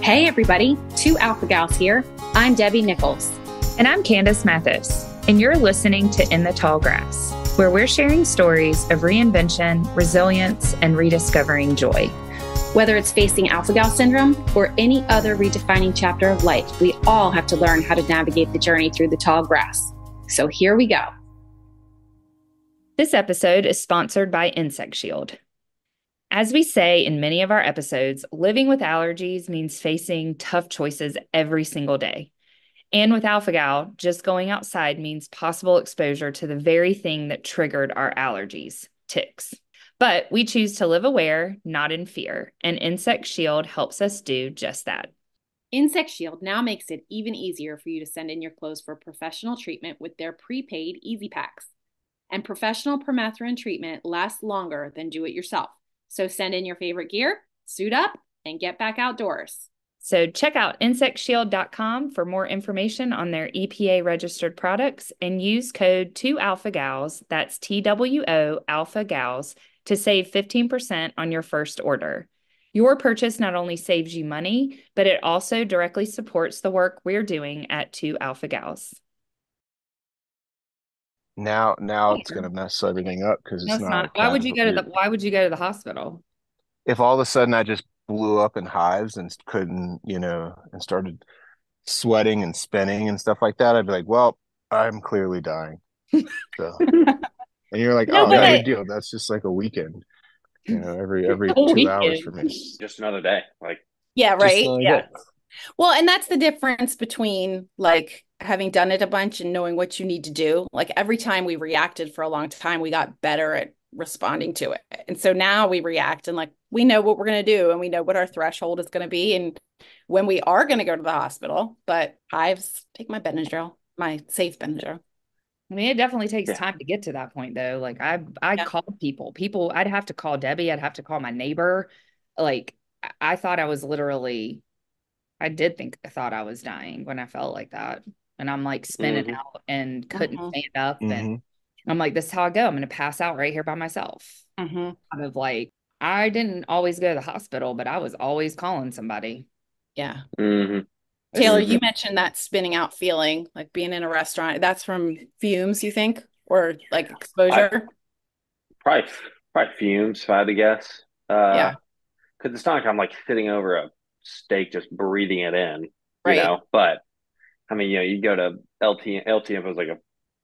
Hey everybody, two Alpha Gals here. I'm Debbie Nichols. And I'm Candace Mathis, and you're listening to In the Tall Grass, where we're sharing stories of reinvention, resilience, and rediscovering joy. Whether it's facing Alpha Gal syndrome or any other redefining chapter of life, we all have to learn how to navigate the journey through the tall grass. So here we go. This episode is sponsored by Insect Shield. As we say in many of our episodes, living with allergies means facing tough choices every single day. And with Alpha Gal, just going outside means possible exposure to the very thing that triggered our allergies, ticks. But we choose to live aware, not in fear, and Insect Shield helps us do just that. Insect Shield now makes it even easier for you to send in your clothes for professional treatment with their prepaid Easy Packs. And professional permethrin treatment lasts longer than do-it-yourself. So send in your favorite gear, suit up, and get back outdoors. So check out insectshield.com for more information on their EPA-registered products and use code 2ALPHAGALS, that's TWO Alpha Gals, to save 15% on your first order. Your purchase not only saves you money, but it also directly supports the work we're doing at 2 Alpha Gals. Now it's gonna mess everything up because No, it's it's not. not. Why would you go to the hospital? If all of a sudden I just blew up in hives and couldn't, and started sweating and spinning and stuff like that, I'd be like, well, I'm clearly dying. So, and you're like, No, oh, no but big deal. That's just like a weekend, every 2 hours for me. Just another day. Yeah, right. Yeah. Well, and that's the difference between like having done it a bunch and knowing what you need to do. Like every time we reacted for a long time, we got better at responding to it. And so now we react and like we know what we're going to do and we know what our threshold is going to be and when we are going to go to the hospital. But I've taken my Benadryl, my safe Benadryl. I mean, it definitely takes time to get to that point, though. Like I called people. I'd have to call Debbie. I'd have to call my neighbor. Like I thought I was literally. I thought I was dying when I felt like that, and I'm like spinning out and couldn't stand up, and I'm like, "This is how I go. I'm going to pass out right here by myself." Kind of like I didn't always go to the hospital, but I was always calling somebody. Yeah. Taylor, you mentioned that spinning out feeling, like being in a restaurant. That's from fumes, you think, or like exposure? Probably fumes, if I had to guess. Yeah. Because it's not like I'm like sitting over a steak just breathing it in, Right. But I mean, you go to LTM was like a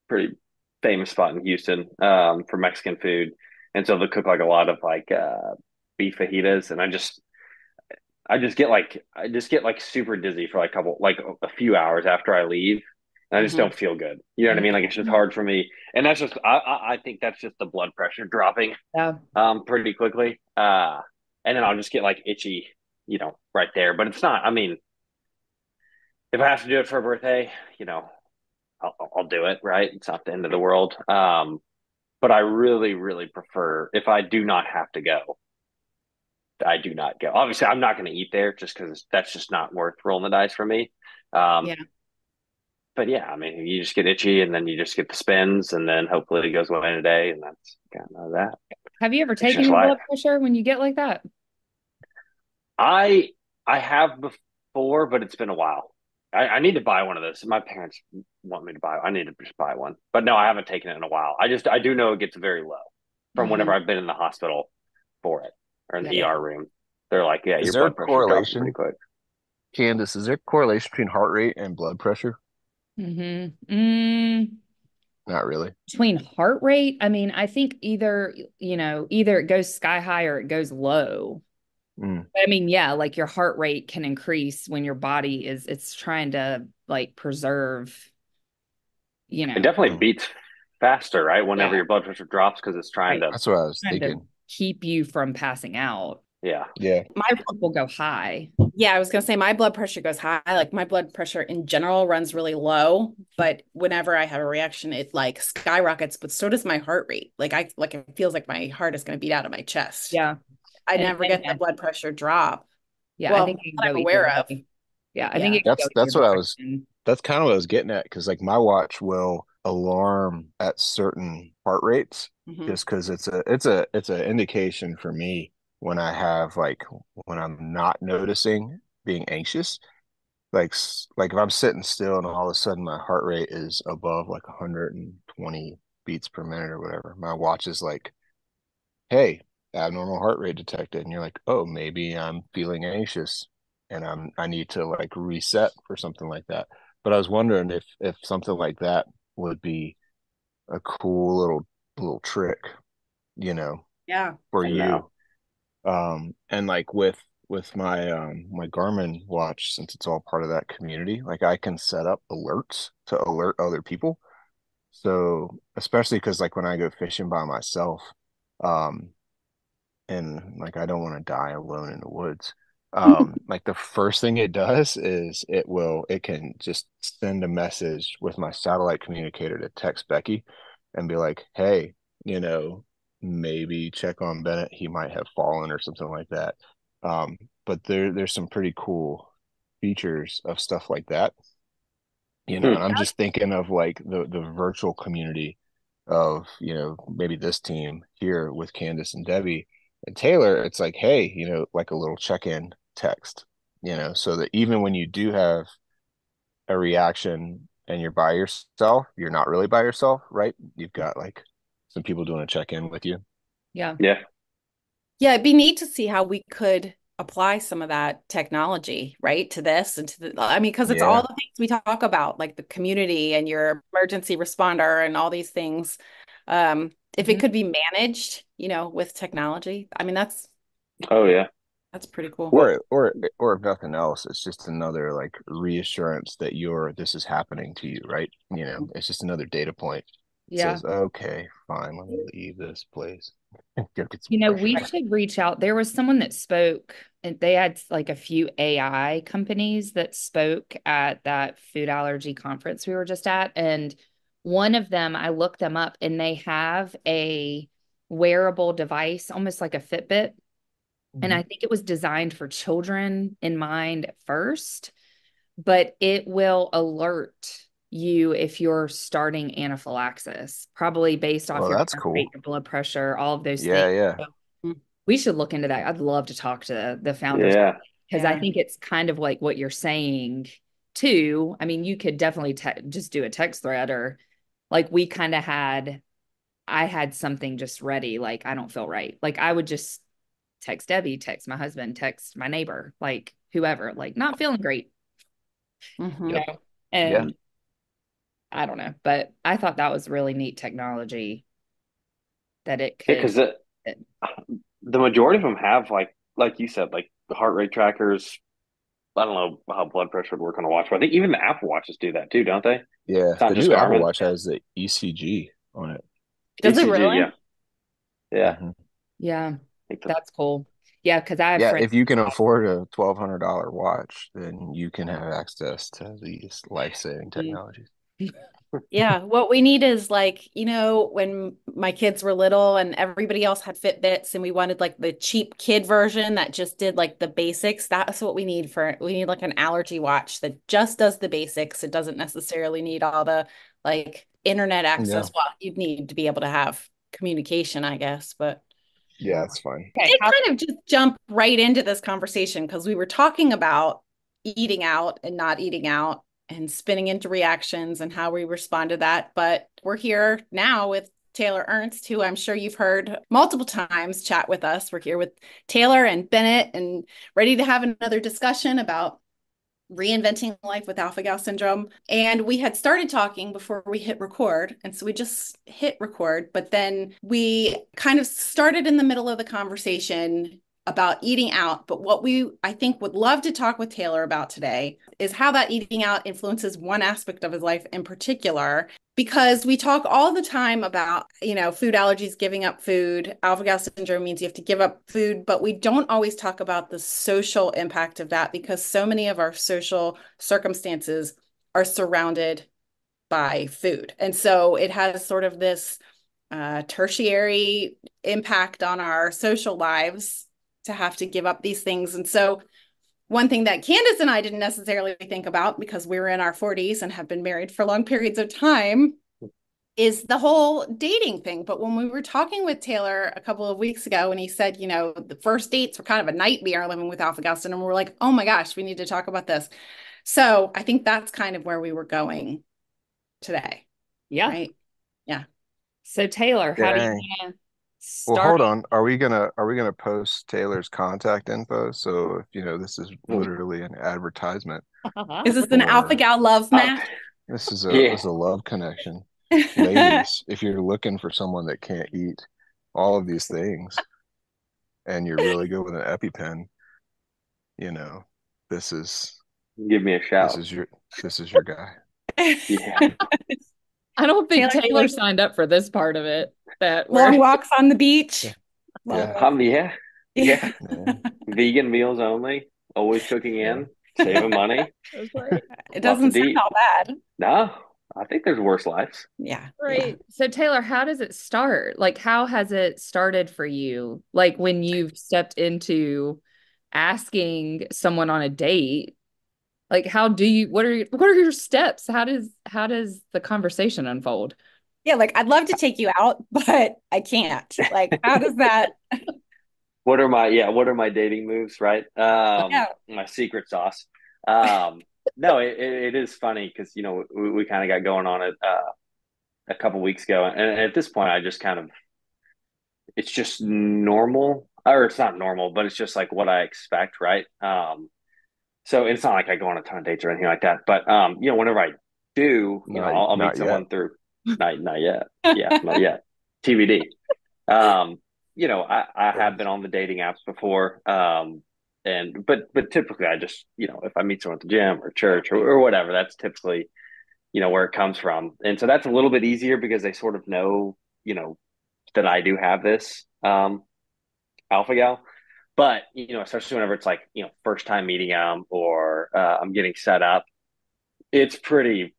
pretty famous spot in Houston for Mexican food, and so they cook like a lot of like beef fajitas, and I just get like super dizzy for like a few hours after I leave, and I just don't feel good. You know what I mean? Like it's just hard for me, and that's just I think that's just the blood pressure dropping pretty quickly, and then I'll just get like itchy, right there. But it's not. I mean, if I have to do it for a birthday, I'll do it. Right? It's not the end of the world. But I really, really prefer if I do not have to go. I do not go. Obviously, I'm not going to eat there just because that's just not worth rolling the dice for me. But yeah, I mean, you just get itchy and then you just get the spins and then hopefully it goes away in a day and that's kind of that. Have you ever taken your blood pressure when you get like that? I have before, but it's been a while. I need to buy one of those. My parents want me to buy. I need to just buy one, but no, I haven't taken it in a while. I do know it gets very low from whenever I've been in the hospital for it. Or in the ER room. They're like, yeah, your blood pressure drops pretty quick. Candace, is there a correlation between heart rate and blood pressure? Not really. Between heart rate, I mean, I think either it goes sky high or it goes low. But I mean, yeah, like your heart rate can increase when your body it's trying to like preserve, It definitely beats faster, right? Whenever your blood pressure drops because it's trying to. That's what I was thinking. Keep you from passing out. Yeah. My will go high. Yeah, I was gonna say my blood pressure goes high. Like my blood pressure in general runs really low, but whenever I have a reaction, it like skyrockets. But so does my heart rate. Like it feels like my heart is gonna beat out of my chest. Yeah, I never get the blood pressure drop. Yeah, well, I think I'm aware of. Yeah, I think that's what I was. That's kind of what I was getting at because like my watch will alarm at certain heart rates just because it's an indication for me when I have like when I'm not noticing being anxious. Like if I'm sitting still and all of a sudden my heart rate is above like 120 beats per minute or whatever, my watch is like, hey, abnormal heart rate detected. And you're like, oh, maybe I'm feeling anxious and I need to like reset for something like that. But I was wondering if something like that would be a cool little trick, you know, Yeah. for I know. you. And like with my Garmin watch, since it's all part of that community, like I can set up alerts to alert other people. So especially because like when I go fishing by myself, um, and like I don't want to die alone in the woods. Like the first thing it does is it can just send a message with my satellite communicator to text Becky and be like, hey, you know, maybe check on Bennett. He might have fallen or something like that. Um, but there's some pretty cool features of stuff like that, you know, and Hmm. I'm just thinking of like the virtual community of, you know, maybe this team here with Candace and Debbie and Taylor. It's like, hey, you know, like a little check-in text, you know, so that even when you do have a reaction and you're by yourself, you're not really by yourself, right? You've got like some people doing a check-in with you. Yeah. Yeah. Yeah, it'd be neat to see how we could apply some of that technology, right, to this and to I mean, because it's all Yeah. the things we talk about, like the community and your emergency responder and all these things. If it Mhm. could be managed, with technology, I mean, Oh yeah. that's pretty cool. Well, Or if nothing else, it's just another like reassurance that this is happening to you, right? You know, it's just another data point. It Yeah. says, okay, fine, let me leave this place. Go get some fresh We air. should reach out. There was someone that spoke, and they had like a few AI companies that spoke at that food allergy conference we were just at. And one of them, I looked them up, and they have a wearable device, almost like a Fitbit. And Mhm. I think it was designed for children in mind at first, but it will alert you if you're starting anaphylaxis, probably based off Well, your that's heart rate, cool. your blood pressure, all of those things. Yeah, yeah. So we should look into that. I'd love to talk to the founders yeah. because I Yeah. think it's kind of like what you're saying too. I mean, you could definitely just do a text thread or like we kind of had, I had something just ready. Like, I don't feel right. Like, I would just text Debbie, text my husband, text my neighbor, like whoever, like not feeling great, you Hmm. Yep. know? Yeah. And I don't know, but I thought that was really neat technology that it Yeah, could. because the majority of them have like you said, like the heart rate trackers. I don't know how blood pressure would work on a watch, but I think even the Apple watches do that too, don't they? Yeah. It's not The just new Apple Garmin. Watch has the ECG on it. Does it ECG, really? yeah, yeah. Hmm. Yeah, I think that, that's cool. Yeah, because I have Yeah, friends. if you can afford a $1,200 watch, then you can have access to these life-saving technologies. Yeah, what we need is like, when my kids were little and everybody else had Fitbits and we wanted like the cheap kid version that just did like the basics. That's what we need like an allergy watch that just does the basics. It doesn't necessarily need all the like internet Yeah. access. Well, you'd need to be able to have communication, I guess, but Yeah, it's fine. Okay, did kind of just jump right into this conversation because we were talking about eating out and not eating out and spinning into reactions and how we respond to that. But we're here now with Taylor Ernst, who I'm sure you've heard multiple times chat with us. We're here with Taylor and Bennett and ready to have another discussion about reinventing life with alpha gal syndrome. And we had started talking before we hit record. And so we just hit record, but then we kind of started in the middle of the conversation about eating out. But what I think, would love to talk with Taylor about today is how that eating out influences one aspect of his life in particular. Because we talk all the time about, food allergies, giving up food. Alpha-gal syndrome means you have to give up food, but we don't always talk about the social impact of that because so many of our social circumstances are surrounded by food. And so it has sort of this tertiary impact on our social lives to have to give up these things. And so one thing that Candace and I didn't necessarily think about because we were in our 40s and have been married for long periods of time is the whole dating thing. But when we were talking with Taylor a couple of weeks ago, and he said, the first dates were kind of a nightmare living with alpha gal syndrome, we're like, oh my gosh, we need to talk about this. So I think that's kind of where we were going today, Yeah. right? Yeah. So Taylor, how do you Dang. want to Well, start? hold on. Are we gonna post Taylor's contact info? So if this is literally an advertisement, Is this an alpha or gal love Uh, match? this yeah. is a love connection. Ladies, if you're looking for someone that can't eat all of these things and you're really good with an EpiPen, you know, this is Give me a this shout. is your this is your guy. Yeah. I don't think Taylor, you Taylor like signed up for this part of it. That long where walks on the beach? Yeah. Long Yeah. walks. Yeah. Yeah. Yeah. Yeah. Vegan meals only. Always cooking Yeah. in. Saving money. that's right. It Lots doesn't of sound deep. all bad. No, I think there's worse lives. Yeah. Yeah. Right. So Taylor, how does it start? Like, how has it started for you? Like when you've stepped into asking someone on a date, like what are your steps? How does the conversation unfold? Yeah, like I'd love to take you out, but I can't. Like, how does that? What are my dating moves, right? Yeah. My secret sauce. Um, no, it is funny because we kind of got going on it a couple weeks ago, and at this point, I just kind of it's just normal, or it's not normal, but it's just like what I expect, right? So it's not like I go on a ton of dates or anything like that, but whenever I do, Not I'll meet not yet. someone through not yet, yeah, not yet, TBD. Um, I have been on the dating apps before, and but typically I just if I meet someone at the gym or church or whatever, that's typically where it comes from, and so that's a little bit easier because they sort of know that I do have this alpha gal. But especially whenever it's like first time meeting them or I'm getting set up, it's pretty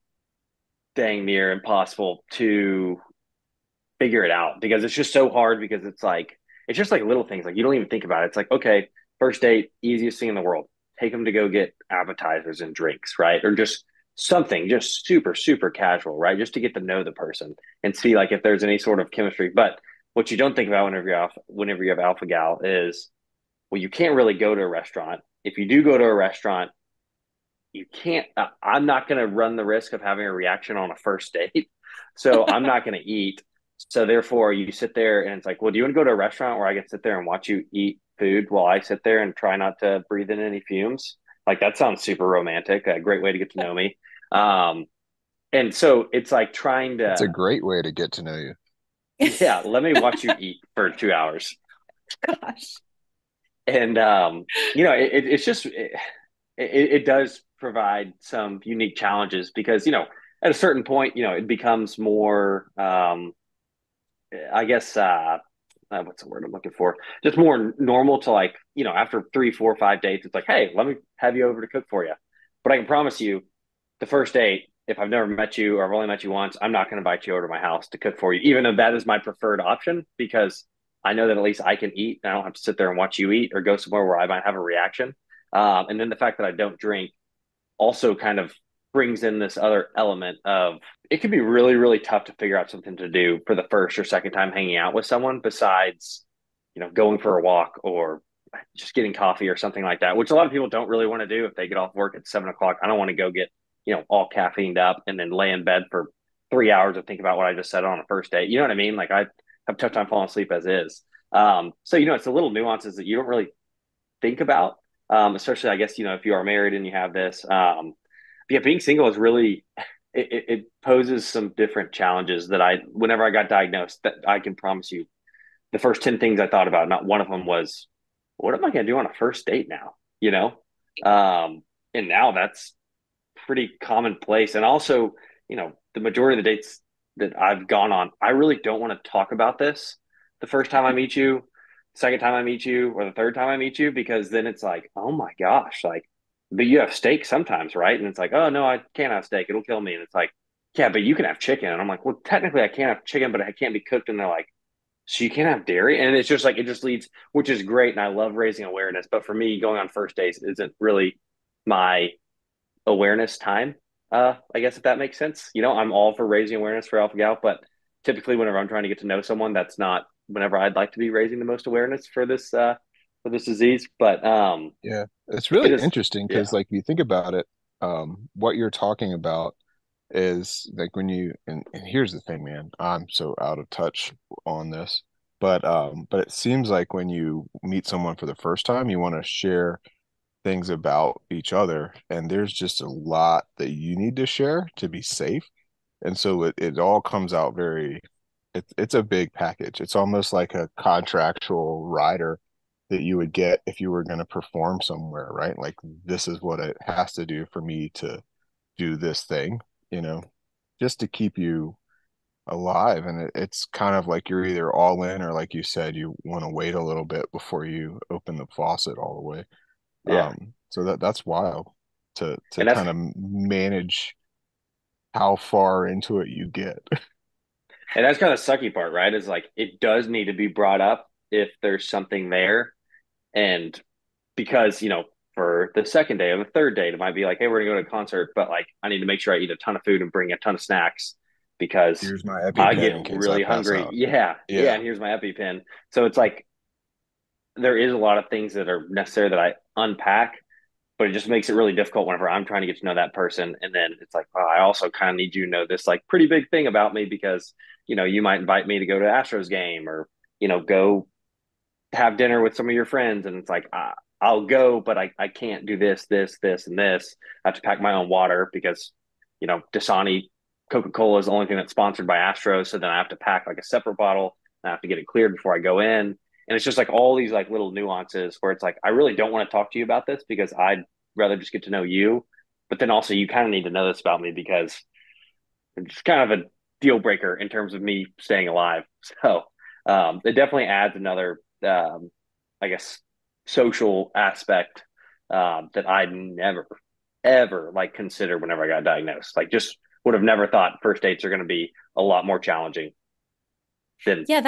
dang near impossible to figure it out because it's just so hard because it's just like little things like you don't even think about it. It's like okay, first date, easiest thing in the world. Take them to go get appetizers and drinks, right? Or just something just super super casual, right? Just to get to know the person and see like if there's any sort of chemistry. But what you don't think about whenever you have alpha gal is well, you can't really go to a restaurant. If you do go to a restaurant, you can't. I'm not going to run the risk of having a reaction on a first date, so I'm not going to eat. So therefore, you sit there and it's like, well, do you want to go to a restaurant where I can sit there and watch you eat food while I sit there and try not to breathe in any fumes? Like that sounds super romantic. A great way to get to know me. Um, and so it's like trying It's a to, great way to get to know you. yeah, let me watch you eat for 2 hours. Gosh. And it's just it does provide some unique challenges because at a certain point it becomes more I guess what's the word I'm looking for, just more normal to like after 3 4 5 dates it's like hey, let me have you over to cook for you. But I can promise you the first date, if I've never met you or I've only met you once, I'm not going to invite you over to my house to cook for you, even though that is my preferred option because I know that at least I can eat and I don't have to sit there and watch you eat or go somewhere where I might have a reaction. And then the fact that I don't drink also kind of brings in this other element of it can be really, really tough to figure out something to do for the first or second time hanging out with someone besides, going for a walk or just getting coffee or something like that, which a lot of people don't really want to do if they get off work at 7 o'clock. I don't want to go get, all caffeined up and then lay in bed for 3 hours and think about what I just said on a first date. You know what I mean? Like I have a tough time falling asleep as is. So, it's the little nuances that you don't really think about, especially I guess if you are married and you have this. But yeah, being single is really it poses some different challenges that whenever I got diagnosed, that I can promise you, the first 10 things I thought about, not one of them was, what am I going to do on a first date now? And now that's pretty commonplace. And also, the majority of the dates that I've gone on, I really don't want to talk about this the first time I meet you, second time I meet you, or the third time I meet you, because then it's like, oh my gosh, like, but you have steak sometimes, right? And it's like, oh no, I can't have steak. It'll kill me. And it's like, yeah, but you can have chicken. And I'm like, well, technically I can't have chicken, but it can't be cooked. And they're like, so you can't have dairy. And it's just like, it just leads, which is great. And I love raising awareness. But for me, going on first dates isn't really my awareness time. I guess if that makes sense. I'm all for raising awareness for alpha gal, but typically whenever I'm trying to get to know someone, that's not whenever I'd like to be raising the most awareness for this disease. But Yeah, it's it really is, interesting because, yeah, like, you think about it, what you're talking about is like when and here's the thing, man, I'm so out of touch on this, but it seems like when you meet someone for the first time, you want to share things about each other, and there's just a lot that you need to share to be safe. And so it all comes out it's a big package. It's almost like a contractual rider that you would get if you were going to perform somewhere, right? Like, this is what it has to do for me to do this thing, you know, just to keep you alive. And it's kind of like you're either all in, or like you said, you want to wait a little bit before you open the faucet all the way. yeah, So that's wild to and that's kind of manage how far into it you get. and that's kind of the sucky part, right? Is like it does need to be brought up if there's something there, and because for the second day or the third date, it might be like, hey, we're gonna go to a concert, but like I need to make sure I eat a ton of food and bring a ton of snacks because Here's my I EpiPen get in case I really pass hungry. out. Yeah, yeah, Yeah. and here's my EpiPen. So it's like there is a lot of things that are necessary that I unpack, but it just makes it really difficult whenever I'm trying to get to know that person. And then it's like, oh, I also kind of need you to know this like pretty big thing about me because, you might invite me to go to Astros game or, go have dinner with some of your friends. And it's like, I'll go, but I can't do this, this, this, and this. I have to pack my own water because, Dasani Coca-Cola is the only thing that's sponsored by Astros. So then I have to pack like a separate bottle. And I have to get it cleared before I go in. And it's just like all these like little nuances where it's like, I really don't want to talk to you about this because I'd rather just get to know you. But then also you kind of need to know this about me because it's kind of a deal breaker in terms of me staying alive. So it definitely adds another, I guess, social aspect that I never, ever like considered whenever I got diagnosed. Like, just would have never thought first dates are going to be a lot more challenging than, Yeah,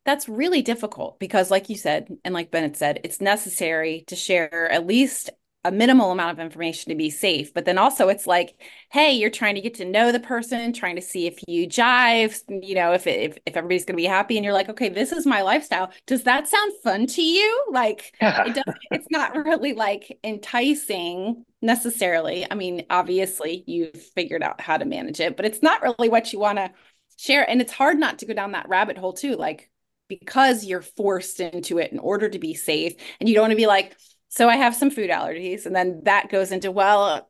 that's really difficult because like you said, and like Bennett said, it's necessary to share at least a minimal amount of information to be safe. But then also it's like, hey, you're trying to get to know the person, trying to see if you jive, if everybody's going to be happy and you're like, okay, this is my lifestyle. Does that sound fun to you? Like yeah, it doesn't, it's not really like enticing necessarily. I mean, obviously you've figured out how to manage it, but it's not really what you want to share. And it's hard not to go down that rabbit hole too, like because you're forced into it in order to be safe. And you don't want to be like, so I have some food allergies. And then that goes into, well,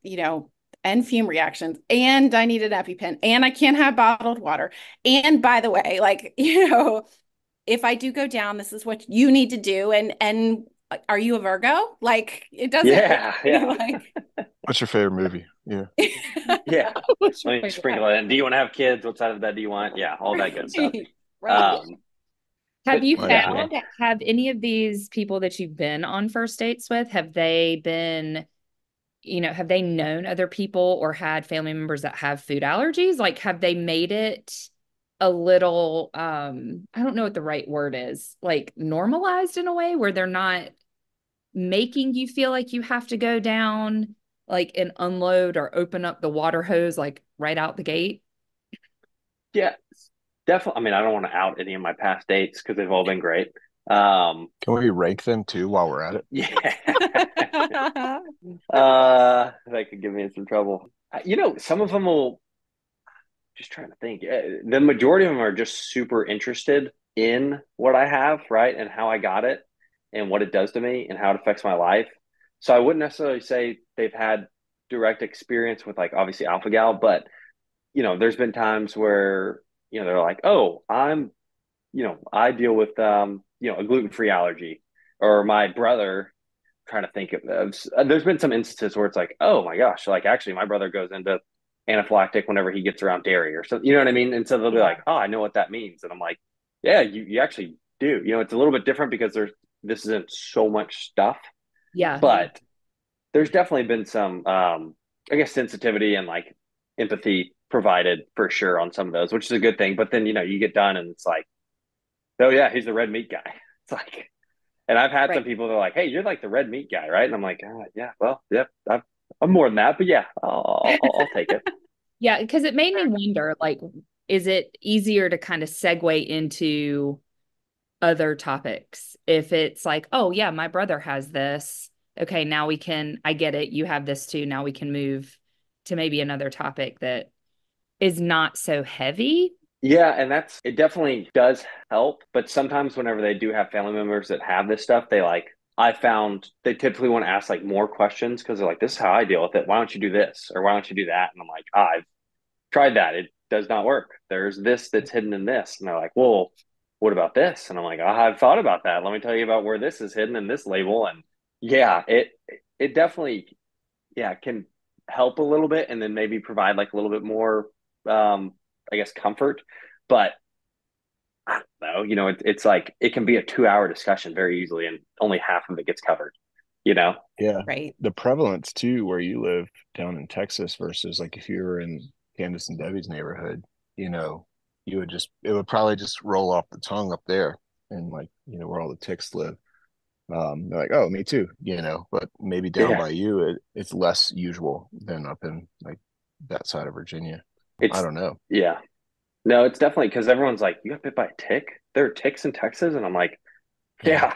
and fume reactions. And I need an EpiPen. And I can't have bottled water. And by the way, like, if I do go down, this is what you need to do. And are you a Virgo? Like it doesn't yeah, really yeah, like What's your favorite movie? Yeah. yeah. what's your Let me favorite? sprinkle it in. Do you want to have kids? What side of the bed do you want? Yeah, all that good stuff. Right. Right. Um, Have but you Mine yeah, too. found, have any of these people that you've been on first dates with, have they been, have they known other people or had family members that have food allergies? Like, have they made it a little, I don't know what the right word is, like normalized in a way where they're not making you feel like you have to go down like and unload or open up the water hose like right out the gate? yeah, definitely. I mean, I don't want to out any of my past dates because they've all been great. Um, Can we rank them too while we're at it? yeah, that could give me in some trouble. Some of them will just trying to think. The majority of them are just super interested in what I have, right, and how I got it, and what it does to me, and how it affects my life. So I wouldn't necessarily say they've had direct experience with like obviously alpha gal, but there's been times where they're like, oh, I deal with a gluten-free allergy, or my brother. Trying to think of there's been some instances where it's like, oh my gosh, like actually my brother goes into anaphylactic whenever he gets around dairy or something, you know what I mean? And so they'll be Yeah. like, oh, I know what that means, and I'm like, yeah, you actually do. It's a little bit different because this isn't so much stuff, Yeah. but there's definitely been some I guess sensitivity and like empathy provided for sure on some of those, which is a good thing. But then you get done and it's like, oh yeah, he's the red meat guy. It's like, and I've had Right. some people that are like, hey, you're like the red meat guy, right? And I'm like, yeah, well, yep, I'm more than that, but yeah, I'll take it. Yeah, because it made me wonder, like, is it easier to kind of segue into other topics? If it's like, oh yeah, my brother has this. Okay, now we can, I get it. You have this too. Now we can move to maybe another topic that is not so heavy. Yeah, and it definitely does help. But sometimes whenever they do have family members that have this stuff, I found they typically want to ask like more questions because they're like, this is how I deal with it. Why don't you do this? Or why don't you do that? And I'm like, I've tried that. It does not work. There's this that's hidden in this. And they're like, well, what about this? And I'm like, I've thought about that. Let me tell you about where this is hidden in this label. And yeah, it definitely, yeah, can help a little bit and then maybe provide like a little bit more, um, I guess, comfort. But I don't know, it's like it can be a 2 hour discussion very easily and only half of it gets covered, you know? Yeah. Right. The prevalence too, where you live down in Texas versus like if you were in Candace and Debbie's neighborhood, it would probably just roll off the tongue up there and like, where all the ticks live. They're like, oh, me too, but maybe down Yeah. by you, it's less usual than up in like that side of Virginia. I It's, don't know. yeah. No, it's definitely because everyone's like, you got bit by a tick? There are ticks in Texas? And I'm like, Yeah. yeah,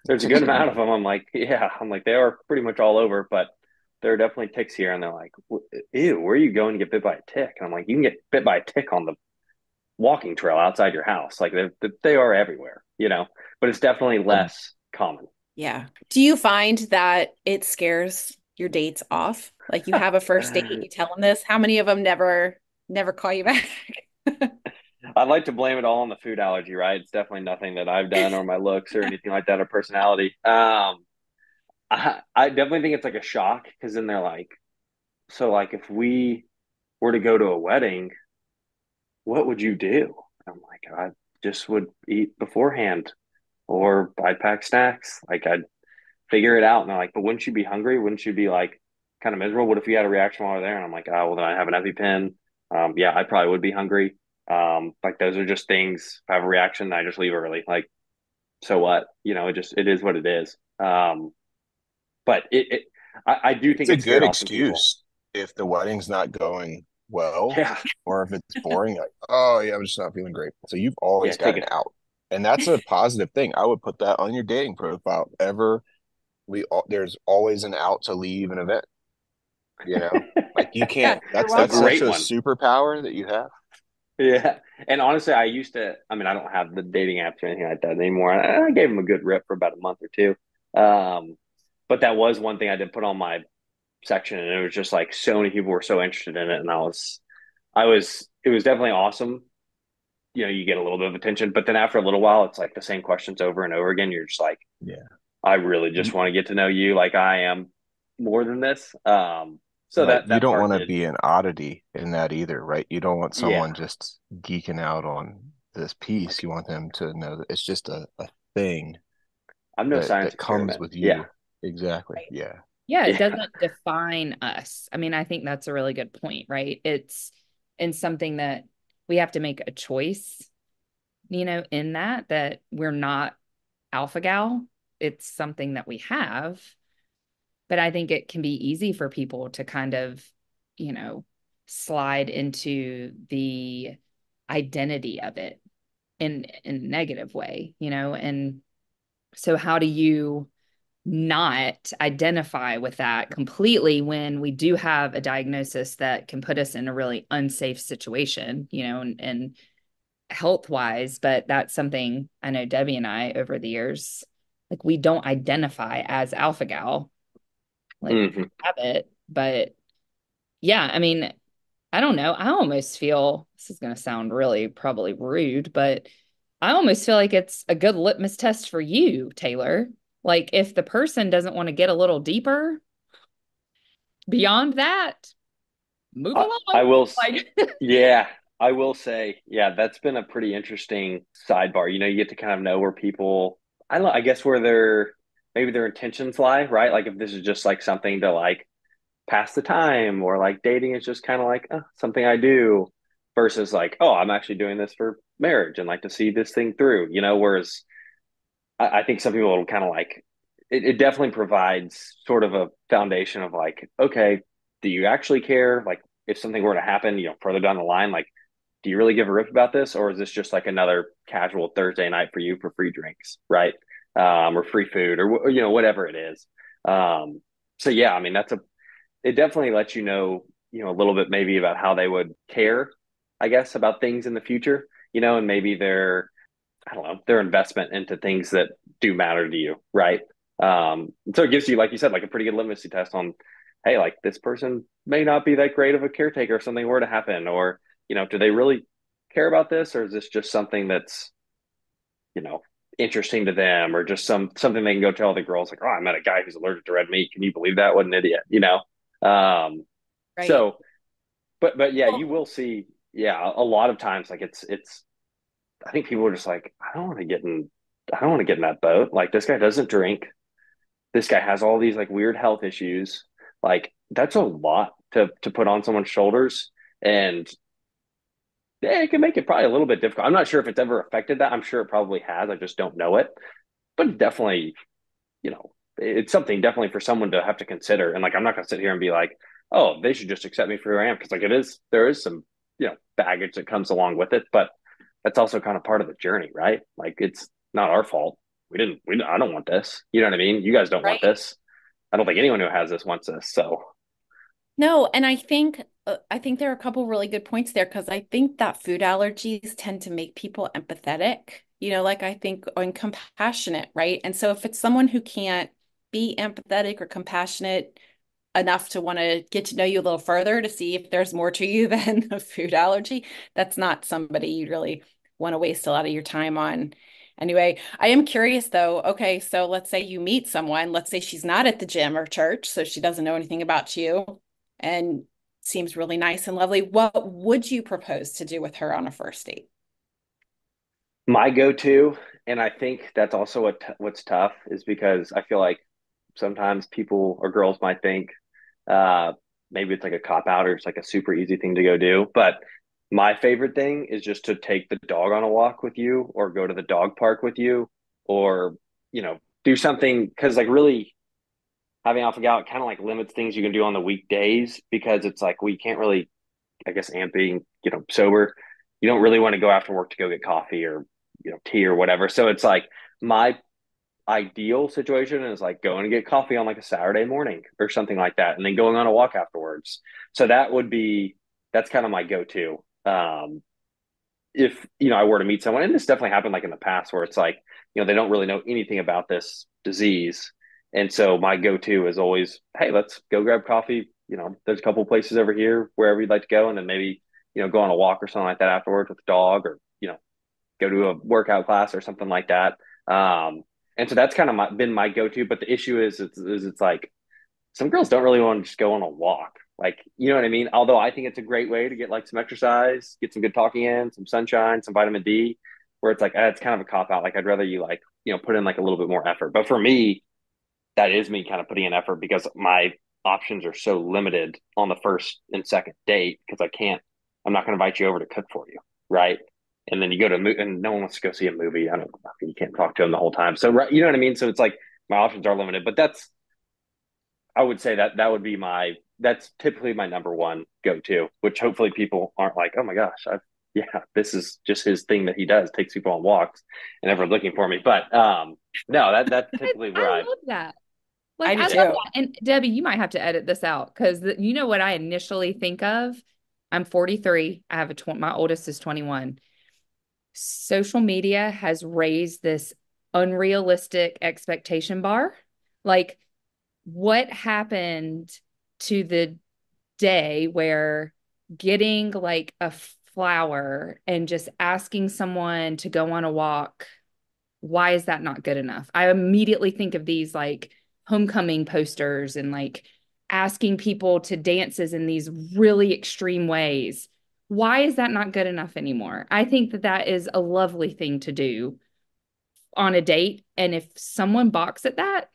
there's a good Ticks are amount of everywhere. them. I'm like, yeah, I'm like, they are pretty much all over, but there are definitely ticks here. And they're like, ew, where are you going to get bit by a tick? And I'm like, you can get bit by a tick on the walking trail outside your house. Like they are everywhere, but it's definitely Um, less common. Yeah. Do you find that it scares your dates off? Like you have a first date, you tell them this, how many of them never call you back? I'd like to blame it all on the food allergy, right? It's definitely nothing that I've done or my looks or anything like that or personality. I definitely think it's like a shock because then they're like, so like if we were to go to a wedding, what would you do? I'm like, I just would eat beforehand or I'd pack snacks. Like I'd figure it out. And they're like, but wouldn't you be hungry? Wouldn't you be like kind of miserable? What if you had a reaction while we're there? And I'm like, oh, well, then I have an EpiPen. Yeah, I probably would be hungry. Like those are just things. If I have a reaction, I just leave early. Like, so what? It is what it is. But I do it's think a it good scared off some people. excuse if the wedding's not going well, Yeah, or if it's boring, like, oh yeah, I'm just not feeling great. So you've yeah, always got take an it. out. And that's a positive thing. I would put that on your dating profile. There's always an out to leave an event, Like you Yeah, can't you're that's A that's welcome. such great a one. superpower that you have. Yeah. And honestly, I mean, I don't have the dating apps or anything like that anymore. I gave them a good rip for about a month or two. Um, but that was one thing I did put on my section, and it was just like so many people were so interested in it. And it was definitely awesome. You get a little bit of attention, but then after a little while, it's like the same questions over and over again. You're just like, Yeah. I really just You, want to get to know you like I am more than this. So right. You that don't part want to did. be an oddity in that either, right? You don't want Yeah. someone just geeking out on this piece. Like, You want them to know that it's just a thing I'm no that science comes experiment. with Yeah. you. Exactly. Right. Yeah. Yeah, it Yeah. doesn't define us. I mean, I think that's a really good point, right? It's in something that we have to make a choice, in that we're not alpha gal. It's something that we have, but I think it can be easy for people to kind of, you know, slide into the identity of it in a negative way, and so how do you not identify with that completely when we do have a diagnosis that can put us in a really unsafe situation, and health wise? But that's something I know Debbie and I over the years, like we don't identify as alpha gal, like we Hmm. have it. But yeah, I mean, I don't know. I almost feel this is going to sound really probably rude, but I almost feel like it's a good litmus test for you, Taylor. Like if the person doesn't want to get a little deeper beyond that, move I along. will, Like, yeah, I will say, yeah, that's been a pretty interesting sidebar. You get to kind of know where people, I don't know, I guess where maybe their intentions lie, right? Like if this is just like something to like pass the time or like dating is just kind of like something I do versus like, oh, I'm actually doing this for marriage and like to see this thing through, whereas I think some people will kind of like it definitely provides sort of a foundation of like, okay, do you actually care? Like, if something were to happen, further down the line, like, do you really give a rip about this, or is this just like another casual Thursday night for you for free drinks, right? Or free food, or whatever it is. So yeah, I mean, it definitely lets a little bit maybe about how they would care, I guess, about things in the future, and maybe I don't know, their investment into things that do matter to you, right? So it gives you, like you said, like a pretty good litmus test on, hey, like this person may not be that great of a caretaker if something were to happen, or do they really care about this, or is this just something that's you know interesting to them, or just something they can go tell the girls, like, oh, I met a guy who's allergic to red meat. Can you believe that? What an idiot, Um, Right. so, but yeah, you Well, will see, yeah, a lot of times, like it's I think people are just like, I don't want to get in that boat. Like, this guy doesn't drink. This guy has all these like weird health issues. Like, that's a lot to put on someone's shoulders. And yeah, it can make it probably a little bit difficult. I'm not sure if it's ever affected that. I'm sure it probably has. I just don't know it. But definitely, it's something definitely for someone to have to consider. And like, I'm not going to sit here and be like, oh, they should just accept me for who I am. Cause like there is some, baggage that comes along with it, but that's also kind of part of the journey, right? Like, it's not our fault. I don't want this. You know what I mean? You guys don't want right. this. I don't think anyone who has this wants this. So No, and I think there are a couple really good points there because I think that food allergies tend to make people empathetic, like I think and compassionate, right? And so if it's someone who can't be empathetic or compassionate enough to want to get to know you a little further to see if there's more to you than a food allergy, that's not somebody you'd really want to waste a lot of your time on. Anyway, I am curious though. Okay, so let's say you meet someone, let's say she's not at the gym or church, so she doesn't know anything about you and seems really nice and lovely. What would you propose to do with her on a first date? my go-to, and I think that's also what's tough, is because I feel like sometimes people or girls might think uh, maybe it's like a cop out, or it's like a super easy thing to go do. But my favorite thing is just to take the dog on a walk with you, or go to the dog park with you, or do something, because like really having alpha gal kind of like limits things you can do on the weekdays, because it's like we can't really, I guess, and being sober, you don't really want to go after work to go get coffee or tea or whatever. So it's like my ideal situation is like going to get coffee on like a Saturday morning or something like that, and then going on a walk afterwards. So that's kind of my go-to. If I were to meet someone, and this definitely happened like in the past, where it's like they don't really know anything about this disease, and so my go-to is always, hey, let's go grab coffee. There's a couple places over here wherever you'd like to go, and then maybe go on a walk or something like that afterwards with the dog, or go to a workout class or something like that. And so that's kind of been my go-to. But the issue is it's like some girls don't really want to just go on a walk. Like, you know what I mean? Although I think it's a great way to get like some exercise, get some good talking in, some sunshine, some vitamin D, where it's like, it's kind of a cop out. Like, I'd rather you like, put in like a little bit more effort. But for me, that is me kind of putting in effort, because my options are so limited on the first and second date, because I'm not going to invite you over to cook for you. Right. And then you go to a movie, and no one wants to go see a movie. I don't know. You can't talk to them the whole time. So, right, you know what I mean? So it's like my options are limited, but I would say that would be that's typically my number one go to, which hopefully people aren't like, oh my gosh, yeah, this is just his thing that he does, takes people on walks, and everyone's looking for me. But no, that's typically where I I, love that. I Like, do I love yeah. too. that. And Debbie, you might have to edit this out because you know what I initially think of? I'm 43. I have my oldest is 21. Social media has raised this unrealistic expectation bar. Like, what happened to the day where getting like a flower and just asking someone to go on a walk, why is that not good enough? I immediately think of these like homecoming posters and like asking people to dances in these really extreme ways. Why is that not good enough anymore? I think that that is a lovely thing to do on a date. And if someone balks at that,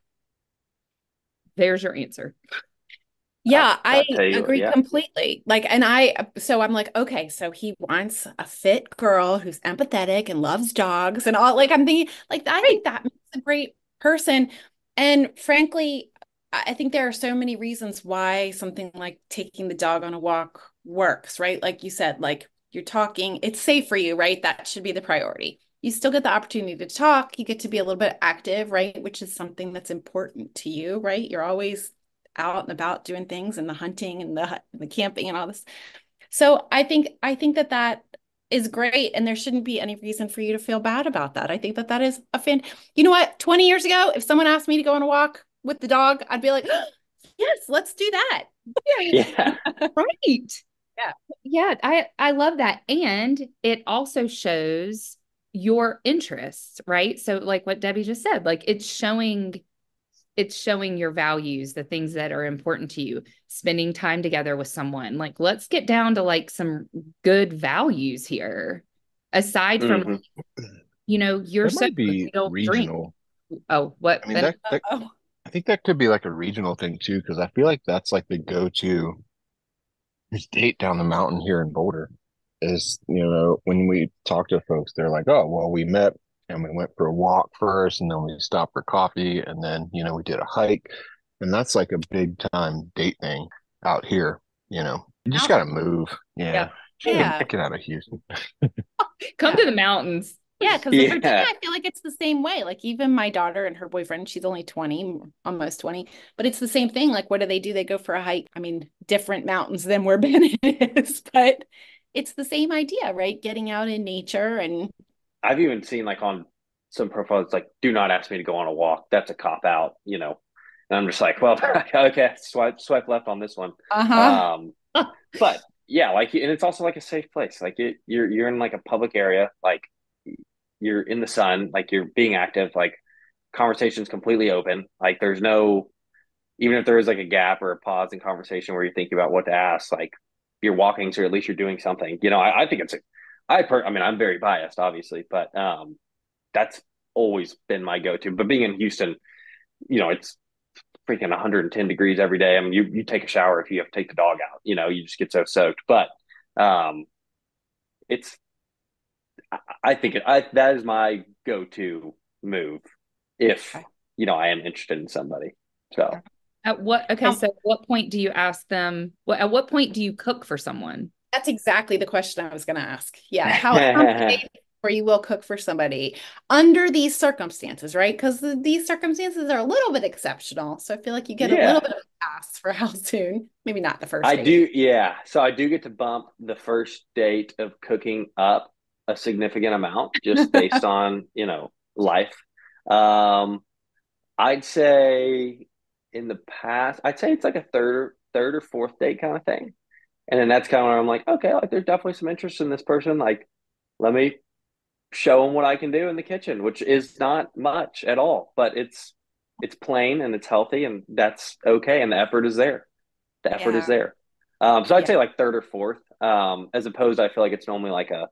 there's your answer. Yeah, I I tell you, agree yeah. completely. Like, so I'm like, okay, so he wants a fit girl who's empathetic and loves dogs and all. Like, I'm thinking, like, I Right. think that makes a great person. And frankly, I think there are so many reasons why something like taking the dog on a walk works, right? Like you said, like you're talking, it's safe for you, right? That should be the priority. You still get the opportunity to talk, you get to be a little bit active, right? Which is something that's important to you, right? You're always out and about doing things and the hunting and the camping and all this. So I think that that is great, and there shouldn't be any reason for you to feel bad about that. I think that that is a fan. You know what? 20 years ago, if someone asked me to go on a walk with the dog, I'd be like, yes, let's do that. Yeah. Right. Yeah. Yeah, I love that. And it also shows your interests, right? So like what Debbie just said, like it's showing your values, the things that are important to you, spending time together with someone. Like let's get down to like some good values here. Aside from, Hmm. you're That so might be you don't drink. regional. Oh, what? I mean, that Oh, I think that could be like a regional thing too, because I feel like that's like the go-to date down the mountain here in Boulder. Is, when we talk to folks, they're like, "Oh, well, we met and we went for a walk first, and then we stopped for coffee, and then we did a hike." And that's like a big time date thing out here. You just got to Mountain. move. Yeah. Yeah, yeah. get out of Houston. Come Yeah. to the mountains. Yeah, because in Virginia, Yeah. I feel like it's the same way. Like even my daughter and her boyfriend, she's only 20, almost 20, but it's the same thing. Like what do? They go for a hike. I mean, different mountains than where Ben is, but it's the same idea, right? Getting out in nature and I've even seen like on some profiles like, do not ask me to go on a walk. That's a cop out, you know. And I'm just like, well, okay, swipe left on this one. uh-huh. Um, but yeah, like, and it's also like a safe place. Like you're in like a public area, like you're in the sun, like you're being active, like conversation's completely open. Like there's no, even if there is like a gap or a pause in conversation where you're thinking about what to ask, like you're walking, so at least you're doing something. I think it's a, I mean, I'm very biased, obviously, but that's always been my go-to. But being in Houston, it's freaking 110 degrees every day. I mean, you take a shower if you have to take the dog out. You just get so soaked. But um, it's I think that is my go-to move if Okay. I am interested in somebody. So Okay, Um, so at what point do you ask them, at what point do you cook for someone? that's exactly the question I was going to ask. Yeah, how many days where you will cook for somebody under these circumstances, right? Because these circumstances are a little bit exceptional. So I feel like you get a little yeah, bit of a pass for how soon. Maybe not the first I date. do. Yeah, so I do get to bump the first date of cooking up a significant amount just based on life. Um, I'd say in the past, I'd say it's like a third or fourth date kind of thing. And then that's kind of where I'm like, okay, like there's definitely some interest in this person. Like, let me show them what I can do in the kitchen, which is not much at all, but it's plain and it's healthy and that's okay. And the effort is there. The effort is Yeah. there. So I'd Yeah. say like third or fourth, as opposed, I feel like it's normally like a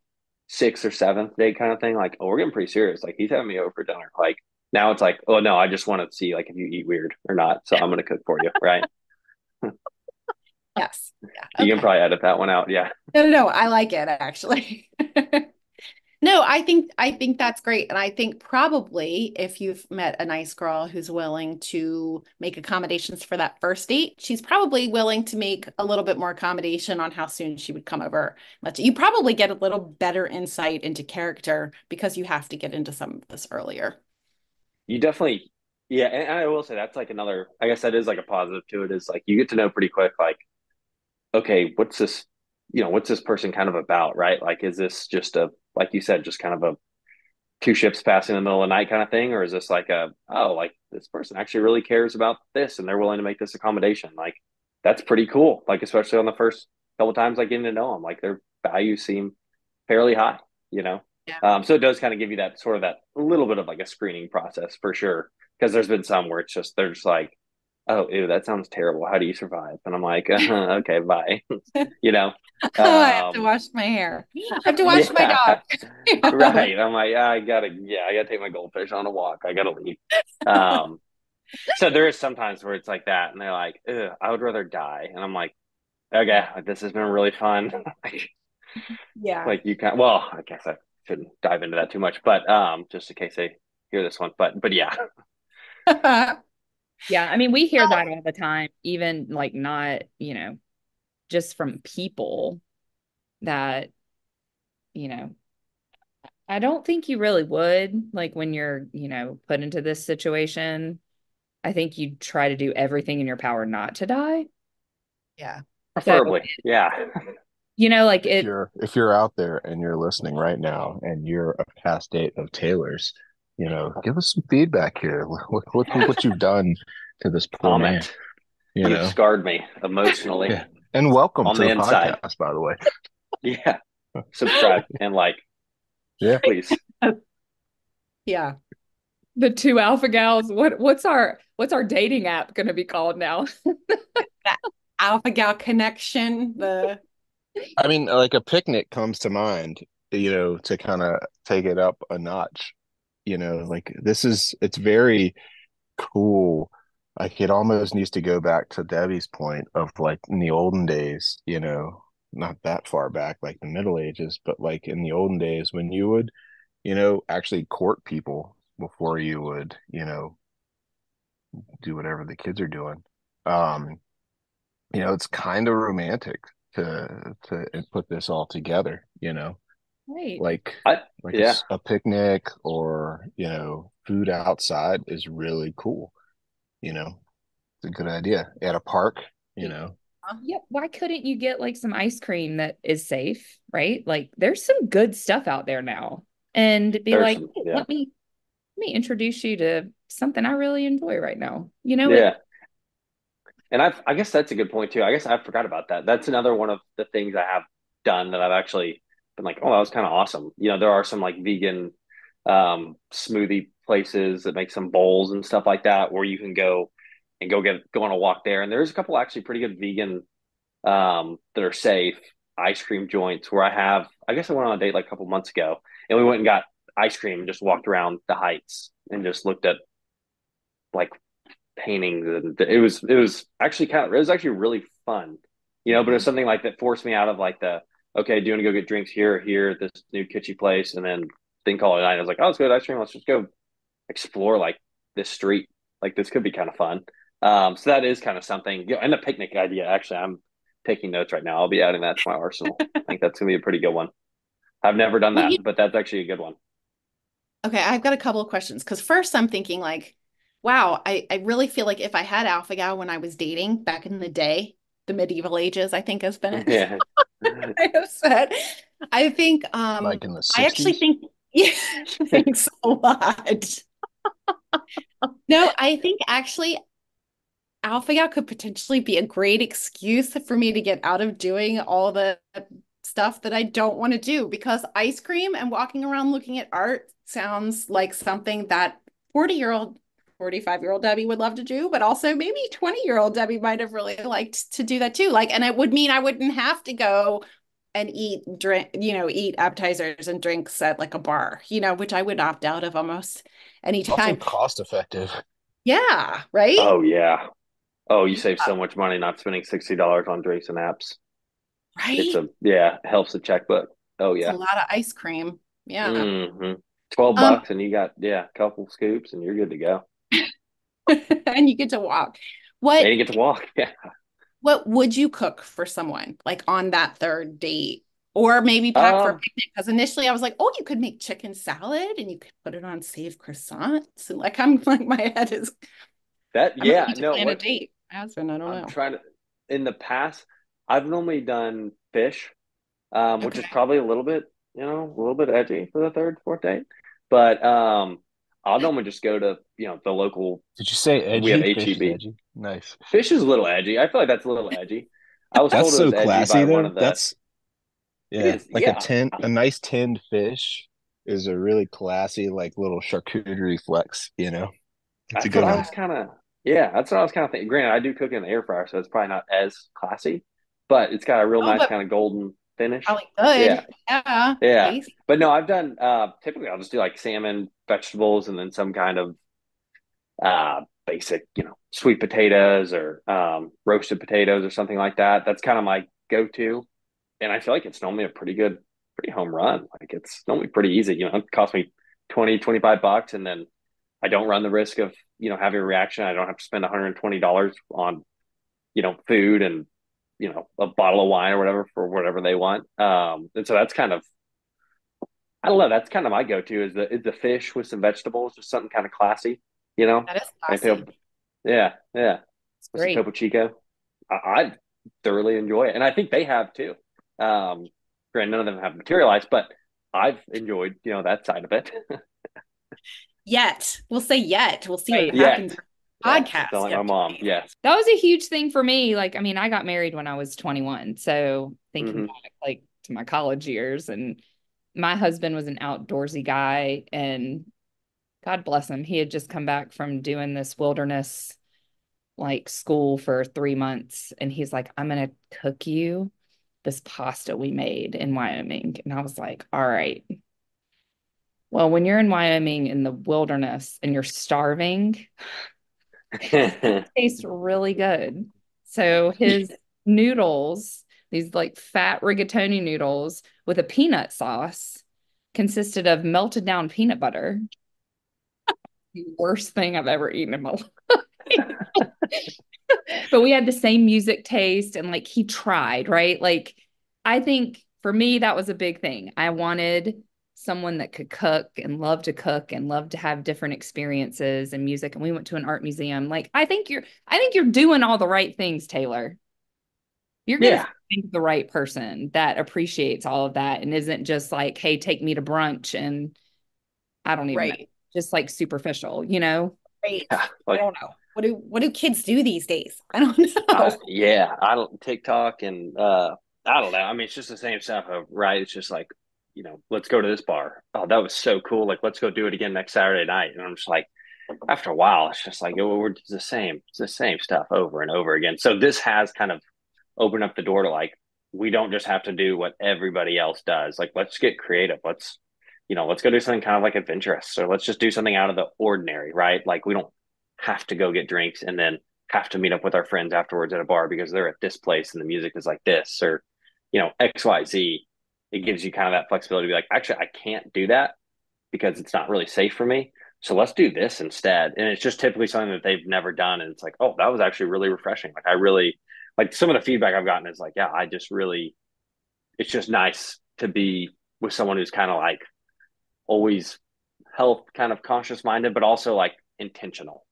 sixth or seventh date kind of thing. Like, oh, we're getting pretty serious. Like he's having me over for dinner. Like now it's like, oh no, I just want to see like if you eat weird or not. So I'm going to cook for you. Right. Yes. Yeah. You can Okay. probably edit that one out. Yeah. No, no, no. I like it actually. No, I think that's great. And I think probably if you've met a nice girl who's willing to make accommodations for that first date, she's probably willing to make a little bit more accommodation on how soon she would come over. You probably get a little better insight into character because you have to get into some of this earlier. You definitely, yeah. And I will say that's like another, I guess that is like a positive to it is like you get to know pretty quick, like, okay, what's this person kind of about, right? Like, is this just like you said, just kind of a two ships passing in the middle of the night kind of thing? Or is this like like this person actually really cares about this and they're willing to make this accommodation? Like, that's pretty cool. Like, especially on the first couple of times, like getting to know them, like their values seem fairly high, you know? Yeah. So it does kind of give you that sort of that little bit of like a screening process for sure. Cause there's been some where they're just like, oh, ew, that sounds terrible. How do you survive? And I'm like, okay, bye. you know? Oh, I have to Um, wash my hair. I have to wash my dog. yeah, right. I'm like, I gotta take my goldfish on a walk. I gotta leave. Um, so there is sometimes where it's like that, and they're like, ugh, I would rather die. And I'm like, okay, this has been really fun. Yeah. Like you can, well, I guess I shouldn't dive into that too much, but just in case they hear this one, but yeah, Yeah, I mean, we hear that all the time, even like not, just from people that, you know, I don't think you really would, like when you're, put into this situation. I think you try to do everything in your power not to die. Yeah. So, Preferably, yeah. like If it, you're out there and you're listening right now and you're a past date of Taylor's, give us some feedback here. What you've done to this poor man, Comment. you You've know? scarred me emotionally Yeah. And welcome on to the the inside. podcast, by the way. Yeah. Subscribe and like, Yeah. please. Yeah. the two alpha gals, what's our dating app going to be called now? That alpha gal connection, the I mean, like a picnic comes to mind, to kind of take it up a notch. Like it's very cool. Like it almost needs to go back to Debbie's point of like in the olden days, not that far back, like the Middle Ages, but like in the olden days when you would, actually court people before you would, do whatever the kids are doing. Um, it's kind of romantic to put this all together, Right. like I yeah. a picnic or, food outside is really cool, you know. It's a good idea. At a park, you know. Yeah, why couldn't you get like some ice cream that is safe, right? Like there's some good stuff out there now. And be There's like, some "Hey, yeah. let me introduce you to something I really enjoy right now." Yeah. And I guess that's a good point too. I guess I forgot about that. That's another one of the things I have done that I've actually been like, oh, that was kind of awesome. There are some like vegan smoothie places that make some bowls and stuff like that where you can go and go on a walk there. And there's a couple actually pretty good vegan that are safe ice cream joints where I guess I went on a date like a couple months ago and we went and got ice cream and just walked around the heights and just looked at like paintings and it was actually it was actually really fun, but it was something like that forced me out of like the okay, do you want to go get drinks here at this new kitschy place and then call it a night. I was like, oh, let's go to ice cream. Let's just go explore like this street. Like this could be kind of fun. So that is kind of something. And the picnic idea. Actually, I'm taking notes right now. I'll be adding that to my arsenal. I think that's gonna be a pretty good one. I've never done well, that, but that's actually a good one. okay, I've got a couple of questions because first I'm thinking like, wow, I really feel like if I had alpha gal when I was dating back in the day, the medieval ages, I think has been it. Yeah. I have said. I think Like in the I actually 60s. think yeah, thanks a lot. No, I think actually alpha gal could potentially be a great excuse for me to get out of doing all the stuff that I don't want to do because ice cream and walking around looking at art sounds like something that 40-year-old, 45-year-old Debbie would love to do, but also maybe 20-year-old Debbie might have really liked to do that too. Like, and it would mean I wouldn't have to go and eat appetizers and drinks at like a bar, which I would opt out of almost any Also time. cost effective. Yeah, right? Oh yeah. Oh, you Yeah, save so much money not spending $60 on drinks and apps. It's right? it helps the checkbook. Oh It's a yeah. lot of ice cream. Yeah. Mm-hmm. 12 Um, bucks and you got a couple scoops and you're good to go. and you get to walk. And What you get to walk. Yeah. what would you cook for someone like on that third date? Or maybe pack for a Um picnic? Because initially I was like, oh, you could make chicken salad and you could put it on saved croissants. And like I'm like my head is that I might yeah, need to no, plan a what date. My husband, I don't I'm know. trying to in the past, I've normally done fish, which is Okay. probably a little bit edgy for the third, fourth date. But I'll normally just go to, the local Did you say we have edgy? Fish is HEB. edgy. Nice. Fish is a little edgy. I feel like that's a little edgy. I was That's told it so was edgy by classy one though. of the That's it yeah, is, like yeah. a nice tinned fish is a really classy, like little charcuterie flex, It's a That's what good I one. was kind of, yeah, that's what I was kind of thinking. Granted, I do cook in the air fryer, so it's probably not as classy, but it's got a real Oh, nice but kind of golden finish. probably good. Yeah, Yeah. yeah. Tasty. But no, I've done, typically I'll just do like salmon, vegetables, and then some kind of, basic, sweet potatoes or, roasted potatoes or something like that. That's kind of my go-to. And I feel like it's normally a pretty home run. Like it's normally pretty easy. It costs me 20, $25 and then I don't run the risk of, having a reaction. I don't have to spend $120 on, food and, a bottle of wine or whatever for whatever they want. And so that's kind of, I don't know. That's kind of my go-to is the fish with some vegetables, just something kind of classy, you know. That is I feel, classy. yeah, yeah, It's with some great. Topo Chico. I thoroughly enjoy it, and I think they have too. Um, Granted, none of them have materialized, but I've enjoyed, that side of it. Yet. We'll say yet. We'll see what Right. happens Yet, in the yes, I sound podcast like my yet. mom. Yes. That was a huge thing for me. Like, I mean, I got married when I was 21. So thinking Hmm. back like to my college years, and my husband was an outdoorsy guy, and God bless him. He had just come back from doing this wilderness like school for 3 months. And he's like, I'm going to cook you this pasta we made in Wyoming. And I was like, all right. Well, when you're in Wyoming in the wilderness and you're starving, tastes really good. So his noodles, these like fat rigatoni noodles with a peanut sauce, consisted of melted down peanut butter. The worst thing I've ever eaten in my life. But we had the same music taste, and like he tried, right? Like I think for me that was a big thing. I wanted someone that could cook and love to have different experiences and music. And we went to an art museum. Like I think you're doing all the right things, Taylor. You're gonna Yeah. find the right person that appreciates all of that and isn't just like, hey, take me to brunch and I don't even know, Right. just like superficial, you know? Right. Yeah. I Like, don't know. What do kids do these days? I don't know. yeah, I don't TikTok and I don't know. I mean, it's just the same stuff, right? It's just like, let's go to this bar. Oh, that was so cool. Like, let's go do it again next Saturday night. And I'm just like, after a while, it's just like, oh, we're it's the same stuff over and over again. So this has kind of opened up the door to like, we don't just have to do what everybody else does. Like, let's get creative. Let's go do something kind of like adventurous. So let's just do something out of the ordinary, right? Like, we don't have to go get drinks and then have to meet up with our friends afterwards at a bar because they're at this place and the music is like this or, XYZ. It gives you kind of that flexibility to be like, actually, I can't do that because it's not really safe for me. So let's do this instead. And it's just typically something that they've never done. And it's like, oh, that was actually really refreshing. Like, I really like some of the feedback I've gotten is like, yeah, I just really, it's just nice to be with someone who's kind of like always health kind of conscious minded, but also like intentional,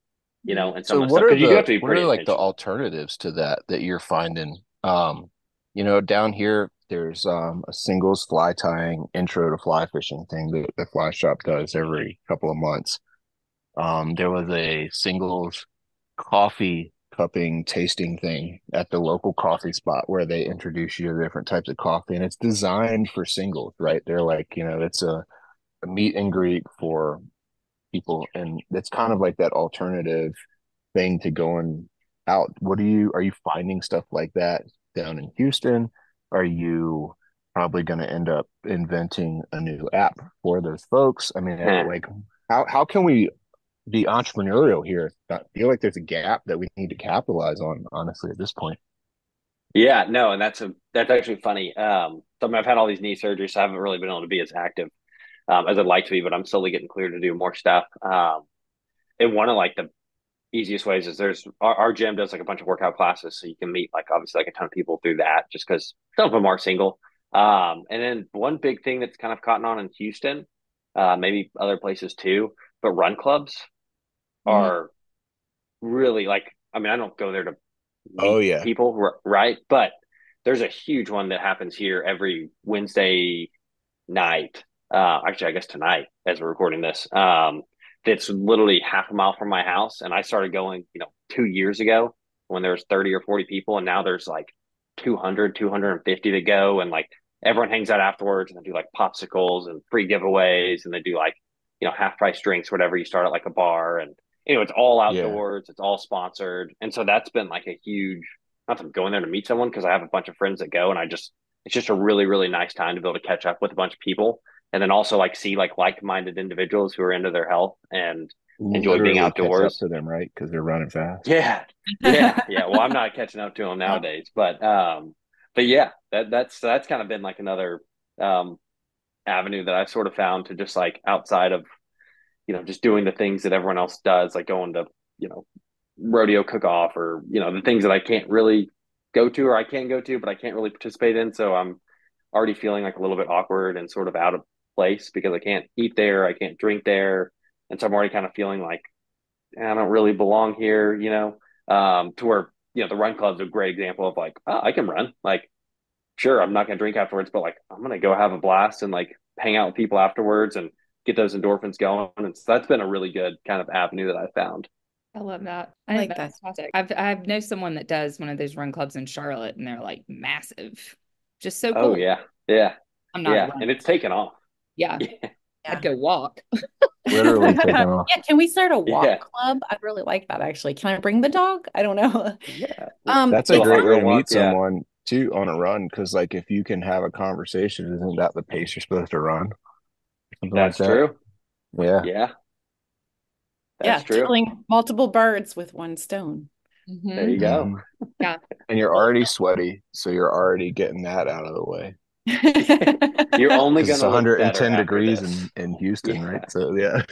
and some So of the stuff. Cause you do have to be what are pretty like the intentional. alternatives to that you're finding? Down here there's a singles fly tying intro to fly fishing thing that the fly shop does every couple of months. There was a singles coffee cupping tasting thing at the local coffee spot where they introduce you to different types of coffee, and it's designed for singles, right? They're like, it's a meet and greet for people, and it's kind of like that alternative thing to going out. Are you finding stuff like that down in Houston? Are you probably going to end up inventing a new app for those folks? I mean, like, how can we be entrepreneurial here? I feel like there's a gap that we need to capitalize on, honestly, at this point. Yeah, no, and that's actually funny. So I mean, I've had all these knee surgeries, so I haven't really been able to be as active as I'd like to be, but I'm slowly getting cleared to do more stuff. And one of like the easiest ways is there's our gym does like a bunch of workout classes, so you can meet like obviously like a ton of people through that, just because some of them are single. And then one big thing that's kind of caught on in Houston, maybe other places too, but run clubs Mhm. are really like, I mean, I don't go there to Oh meet yeah. people, right? But there's a huge one that happens here every Wednesday night. Actually, I guess tonight as we're recording this. That's literally half a mile from my house, and I started going, 2 years ago when there was 30 or 40 people, and now there's like 200, 250 to go, and like everyone hangs out afterwards, and they do like popsicles and free giveaways, and they do like half price drinks, whatever. You start at like a bar, and it's all Yeah. outdoors, it's all sponsored, and so that's been like a huge. Not to go in there to meet someone because I have a bunch of friends that go, and it's just a really really nice time to be able to catch up with a bunch of people and then also like see like-minded individuals who are into their health and enjoy being Literally catch up outdoors. to them, right? Because they're running fast. Yeah, yeah. Well, I'm not catching up to them nowadays, but yeah, that's kind of been like another um avenue that I've sort of found to just like outside of just doing the things that everyone else does, like going to, you know, rodeo cook off, or, the things that I can't really go to, or I can go to, but I can't really participate in. So I'm already feeling like a little bit awkward and sort of out of place because I can't eat there, I can't drink there. And so I'm already kind of feeling like I don't really belong here, to where, the run club's a great example of like, oh, I can run. Like, sure, I'm not going to drink afterwards, but like, I'm going to go have a blast and like hang out with people afterwards and get those endorphins going. And so that's been a really good kind of avenue that I found. I love that. I I think like that. that's fantastic. I've know someone that does one of those run clubs in Charlotte, and they're like massive, just so Oh, cool. yeah. Yeah. I'm not a Yeah. runner. And it's taken off. Yeah, Yeah. I'd Yeah. go walk. Literally taking off. Yeah, can we start a walk Yeah. club? I'd really like that actually. Can I bring the dog? I don't know. Yeah. That's a Little It's great way hunger to meet walk. Yeah. someone too on a run, because like if you can have a conversation, isn't that the pace you're supposed to run? Something like That's that. true. Yeah. Yeah. That's yeah, true. killing multiple birds with one stone. There Hmm. you go. Hmm. Yeah. And you're already sweaty, so you're already getting that out of the way. You're only Because going it's to look better 110 after degrees this. in Houston, right? Yeah. So yeah.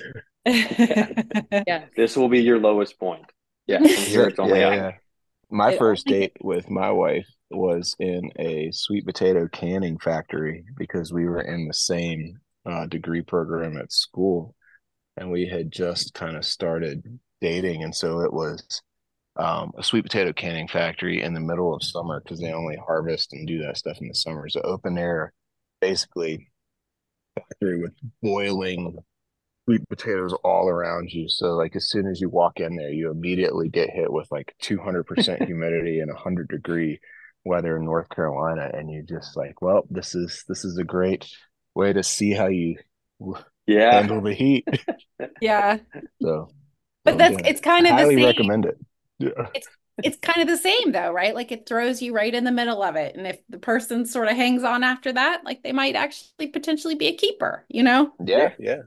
Yeah. Yes. This will be your lowest point. Yeah. From Is here, it? it's only Yeah, up. yeah. My It first only gets date with my wife was in a sweet potato canning factory because we were in the same degree program at school, and we had just kind of started dating. And so it was a sweet potato canning factory in the middle of summer because they only harvest and do that stuff in the summer. So open air, basically factory with boiling sweet potatoes all around you. So like as soon as you walk in there, you immediately get hit with like 200% humidity and 100-degree weather in North Carolina, and you just like, well, this is a great way to see how you Yeah. handle the heat. yeah. So, But so yeah, it's kind I of the highly same. recommend it. Yeah. It's kind of the same though, right? Like it throws you right in the middle of it. And if the person sort of hangs on after that, like they might actually potentially be a keeper, you know? Yeah, yeah. On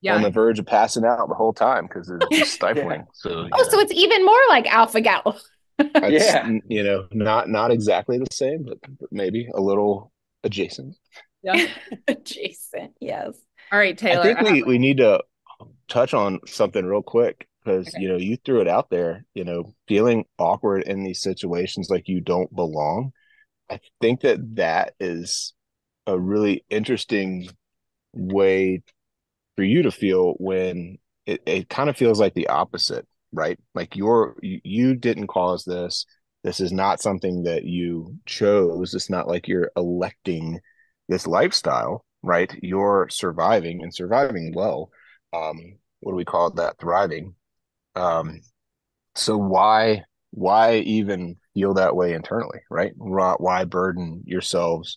Yeah. the verge of passing out the whole time because it was just Yeah. stifling. So, Oh, so it's even more like alpha gal. it's Yeah. not exactly the same, but maybe a little adjacent. Yeah. Adjacent, yes. All right, I Taylor. think we need to touch on something real quick because Okay. you threw it out there, feeling awkward in these situations like you don't belong. I think that is a really interesting way for you to feel when it kind of feels like the opposite, right? Like you didn't cause this. This is not something that you chose. It's not like you're electing this lifestyle, right? You're surviving and surviving well. What do we call that? Thriving. Um, so why even feel that way internally, right? Why burden yourself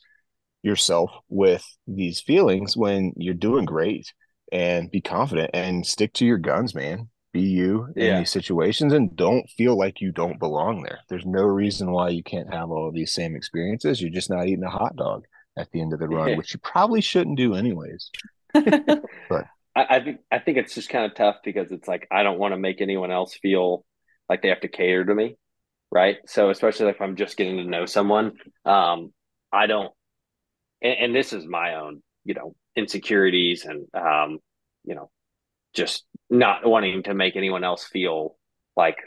with these feelings when you're doing great, and be confident and stick to your guns, man. Be you in Yeah. these situations and don't feel like you don't belong there. There's no reason why you can't have all of these same experiences. You're just not eating a hot dog at the end of the run, Yeah. which you probably shouldn't do anyways. But I think it's just kind of tough because it's like I don't want to make anyone else feel like they have to cater to me, right? So especially like if I'm just getting to know someone, I don't, and this is my own, insecurities and you know, just not wanting to make anyone else feel like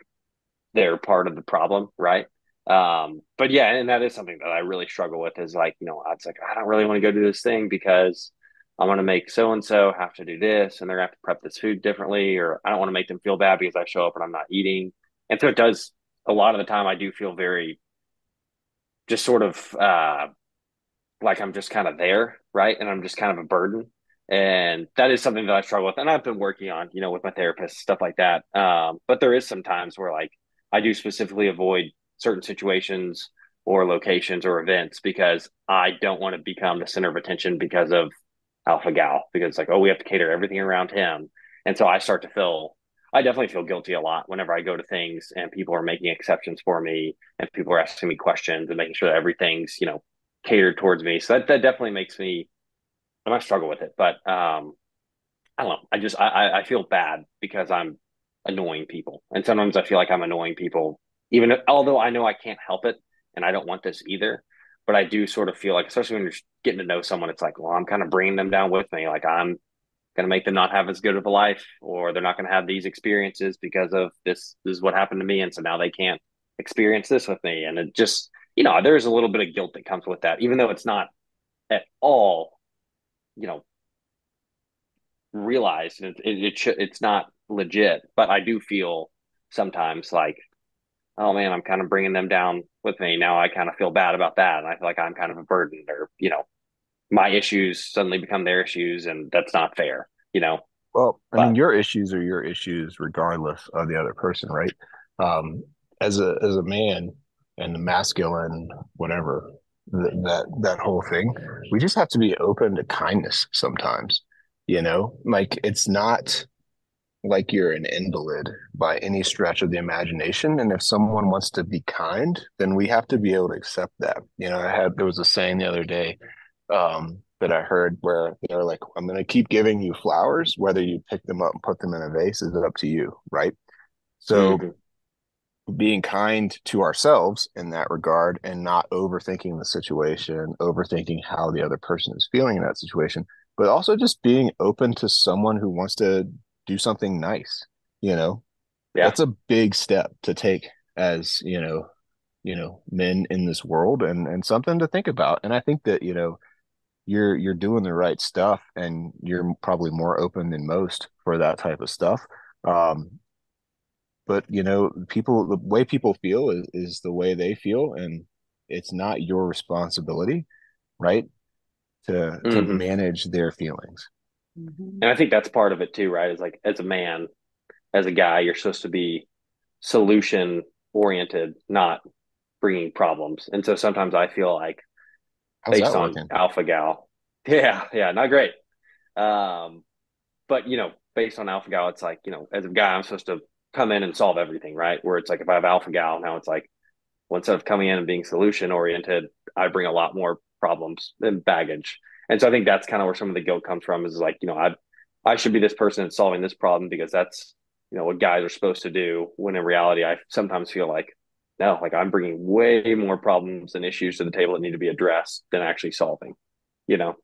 they're part of the problem, right? But yeah, and that is something that I really struggle with is like, it's like I don't really want to go do this thing because I want to make so and so have to do this and they're gonna have to prep this food differently, or I don't want to make them feel bad because I show up and I'm not eating. And so it does a lot of the time I do feel very just sort of like I'm just kind of there, right? And I'm just kind of a burden. And that is something that I struggle with. And I've been working on, with my therapist, stuff like that. But there is some times where like I do specifically avoid certain situations or locations or events because I don't want to become the center of attention because of Alpha Gal, because it's like, oh, we have to cater everything around him. And so I definitely feel guilty a lot whenever I go to things and people are making exceptions for me and people are asking me questions and making sure that everything's, catered towards me. So that definitely makes me, I might struggle with it, but I don't know. I feel bad because I'm annoying people. And sometimes I feel like I'm annoying people, although I know I can't help it and I don't want this either. But I do sort of feel like, especially when you're getting to know someone, it's like, well, I'm kind of bringing them down with me. Like going to make them not have as good of a life, or they're not going to have these experiences because of this. This is what happened to me, and so now they can't experience this with me. And it just, there's a little bit of guilt that comes with that, even though it's not at all, you know, realized. It's not legit, but I do feel sometimes like, oh man, I'm kind of bringing them down with me. Now I kind of feel bad about that, and I feel like I'm kind of a burden, or my issues suddenly become their issues, and that's not fair. Well, I mean, But your issues are your issues regardless of the other person, right? Um, as a man and the masculine, whatever, that whole thing, we just have to be open to kindness sometimes, Like it's not like you're an invalid by any stretch of the imagination. And if someone wants to be kind, then we have to be able to accept that. There was a saying the other day that I heard where they're like, I'm going to keep giving you flowers, whether you pick them up and put them in a vase is up to you, right? So mhm. being kind to ourselves in that regard and not overthinking the situation, overthinking how the other person is feeling in that situation, but also just being open to someone who wants to do something nice, you know, Yeah, that's a big step to take as, men in this world and something to think about. And I think that, you're doing the right stuff and you're probably more open than most for that type of stuff. Um, but the way people feel is the way they feel, and it's not your responsibility, right? To hmm manage their feelings. Mhm. and I think that's part of it too, right? Is like, as a man, as a guy, you're supposed to be solution oriented, not bringing problems. And so sometimes I feel like, How's based that on working? alpha gal, yeah, not great. Um, but based on alpha gal, it's like, as a guy, I'm supposed to come in and solve everything, right? Where it's like, if I have alpha gal, now it's like, well, instead of coming in and being solution oriented, I bring a lot more problems and baggage. And so I think that's kind of where some of the guilt comes from, is like, I should be this person that's solving this problem because that's, what guys are supposed to do. When in reality, I sometimes feel like, no, like I'm bringing way more problems and issues to the table that need to be addressed than actually solving, you know?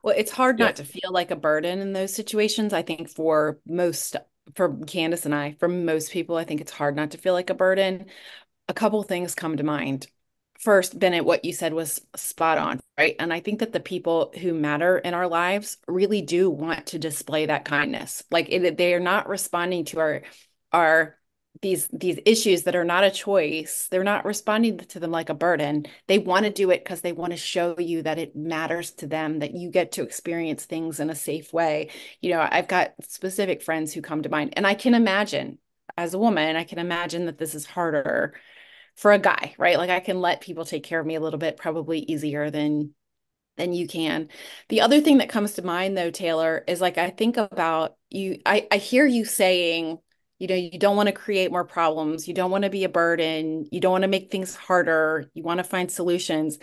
Well, it's hard Yeah. not to feel like a burden in those situations. I think for Candace and I, for most people, I think it's hard not to feel like a burden. A couple things come to mind. First, Bennett, what you said was spot on, right? And I think that the people who matter in our lives really do want to display that kindness. They are not responding to our these issues that are not a choice. They're not responding to them like a burden. They want to do it because they want to show you that it matters to them, that you get to experience things in a safe way. I've got specific friends who come to mind, and I can imagine, as a woman, I can imagine that this is harder for a guy, right? Like I can let people take care of me a little bit, probably easier than you can. The other thing that comes to mind though, Taylor, is like I think about you, I hear you saying, you don't want to create more problems, you don't want to be a burden, you don't want to make things harder, you want to find solutions.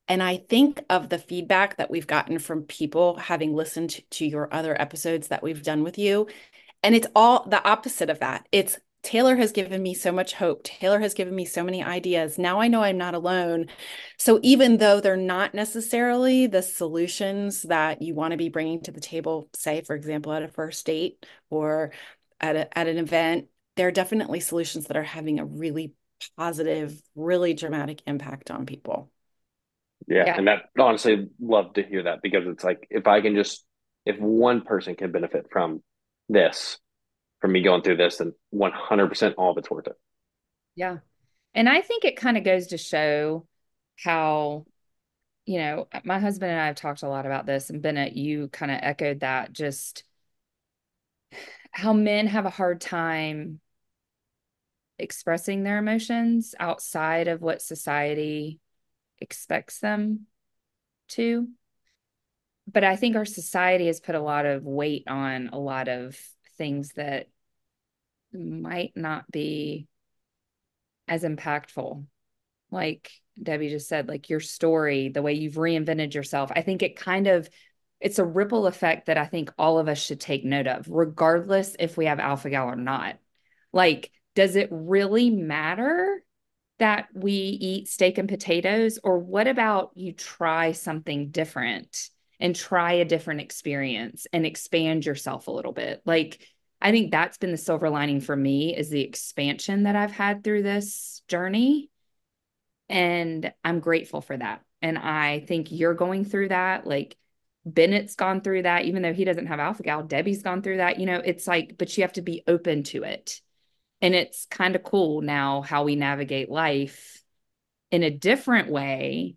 And I think of the feedback that we've gotten from people having listened to your other episodes that we've done with you, and it's all the opposite of that. It's Taylor has given me so much hope. Taylor has given me so many ideas. Now I know I'm not alone. So even though they're not necessarily the solutions that you want to be bringing to the table, say, for example, at a first date or at an event, there are definitely solutions that are having a really positive, really dramatic impact on people. Yeah. Yeah. And that, honestly, love to hear that, because it's like, if one person can benefit from this, from me going through this, then 100% all of it's worth it. Yeah. And I think it kind of goes to show how, my husband and I have talked a lot about this, and Bennett, you kind of echoed that, just how men have a hard time expressing their emotions outside of what society expects them to. But I think our society has put a lot of weight on a lot of things that might not be as impactful. Like Debbie just said, like your story, the way you've reinvented yourself. I think it's a ripple effect that I think all of us should take note of, regardless if we have alpha gal or not. Like, does it really matter that we eat steak and potatoes? Or what about you try something different and try a different experience and expand yourself a little bit. Like, I think that's been the silver lining for me, is the expansion that I've had through this journey. And I'm grateful for that. And I think you're going through that. Like, Bennett's gone through that, even though he doesn't have alpha gal. Debbie's gone through that. It's like, but you have to be open to it. And it's kind of cool now how we navigate life in a different way,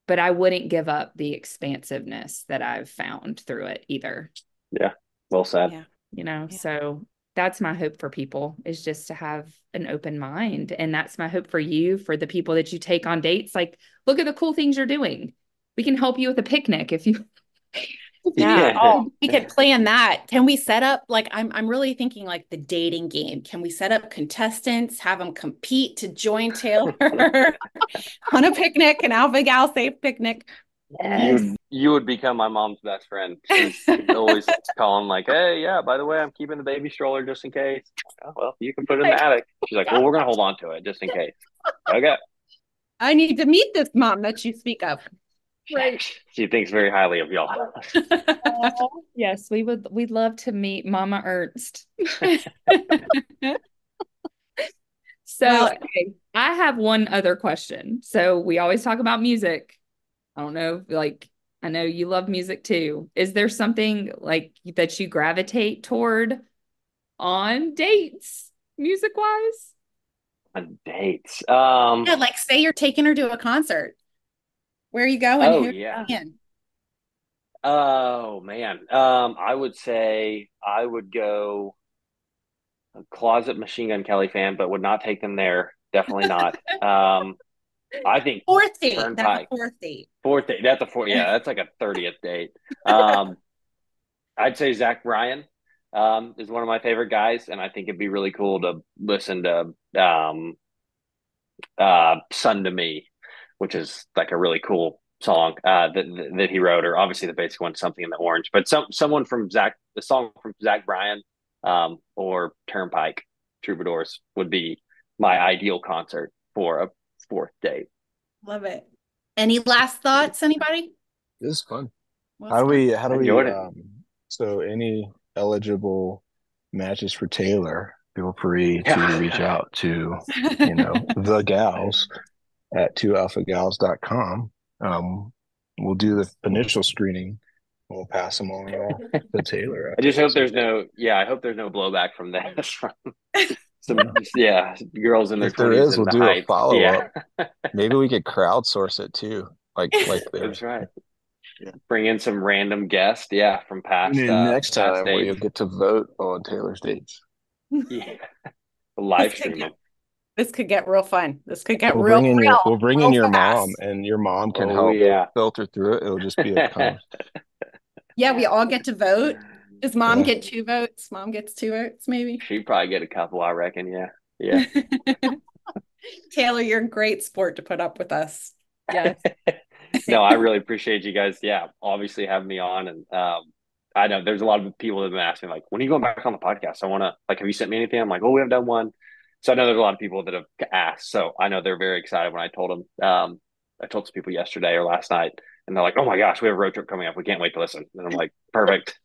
but I wouldn't give up the expansiveness that I've found through it either. Yeah. Well said. Yeah. So that's my hope for people, is just to have an open mind. And that's my hope for you, for the people that you take on dates. Like, look at the cool things you're doing. We can help you with a picnic if you. Yeah. Oh, we could plan that. Can we set up, like, I'm really thinking like the dating game. Can we set up contestants, have them compete to join Taylor on a picnic, an alpha gal safe picnic? Yes. You would become my mom's best friend. She's always calling like, hey, yeah, by the way, I'm keeping the baby stroller just in case. Oh, well, you can put it in the attic. She's like, well, we're going to hold on to it just in case. Okay. I need to meet this mom that you speak of. Right. She thinks very highly of y'all. Yes, we'd love to meet Mama Ernst. So, okay, I have one other question. So we always talk about music. I don't know, like, I know you love music too. Is there something like that you gravitate toward on dates, music wise? On dates. Yeah, like say you're taking her to a concert. Where are you going? Oh, Who's yeah. playing? Oh, man. I would say I would go a closet Machine Gun Kelly fan, but would not take them there. Definitely not. I think Fourth date. Turnpike. That's a fourth date. Fourth date. That's a fourth. Yeah, that's like a 30th date. I'd say Zach Bryan is one of my favorite guys, and I think it'd be really cool to listen to "Sun to Me," which is like a really cool song that he wrote, or obviously the basic one, "Something in the Orange." But someone from the song from Zach Bryan or Turnpike Troubadours would be my ideal concert for a fourth date. Love it. Any last thoughts, anybody? This is fun. Well, How do we Enjoyed it. So any eligible matches for Taylor, feel free to reach out to, the gals at 2alphagals.com. We'll do the initial screening. We'll pass them on to Taylor. I just hope there's no blowback from that. From some girls in their 20s. If there is, we'll do a follow up. Yeah. Maybe we could crowdsource it too. Like That's right. Yeah. Bring in some random guest, from past. Next time dates. you'll get to vote on Taylor's dates. Yeah, live stream them. This could get real fun. This could get We'll real. bring in your mom, and your mom can help filter through it. It'll just be a con. Yeah, we all get to vote. Does mom get 2 votes? Mom gets 2 votes, maybe. She'd probably get a couple, I reckon. Yeah. Taylor, you're a great sport to put up with us. Yes. No, I really appreciate you guys. Yeah, obviously having me on, and I know there's a lot of people that have been asking me, like, when are you going back on the podcast? I want to, like, have you sent me anything? I'm like, oh, we haven't done one. So I know there's a lot of people that have asked. So I know they're very excited when I told them. I told some people yesterday or last night, and they're like, oh my gosh, we have a road trip coming up. We can't wait to listen. And I'm like, perfect.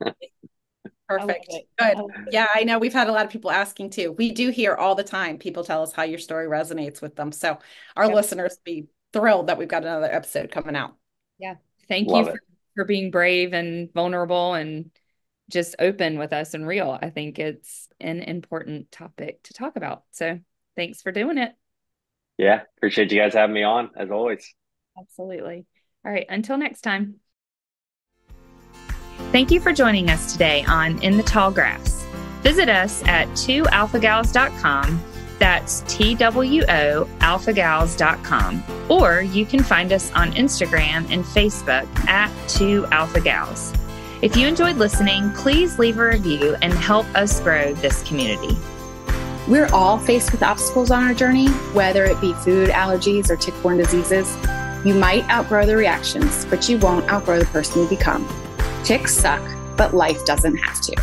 Perfect. Good. Yeah, I know we've had a lot of people asking too. We do hear all the time. People tell us how your story resonates with them. So our listeners be thrilled that we've got another episode coming out. Yeah. Thank you for being brave and vulnerable and just open with us and real. I think it's an important topic to talk about. So thanks for doing it. Yeah. Appreciate you guys having me on, as always. Absolutely. All right. Until next time. Thank you for joining us today on In the Tall Grass. Visit us at 2alphagals.com. That's TWO alphagals.com. Or you can find us on Instagram and Facebook at 2alphagals. If you enjoyed listening, please leave a review and help us grow this community. We're all faced with obstacles on our journey, whether it be food allergies or tick-borne diseases. You might outgrow the reactions, but you won't outgrow the person you become. Ticks suck, but life doesn't have to.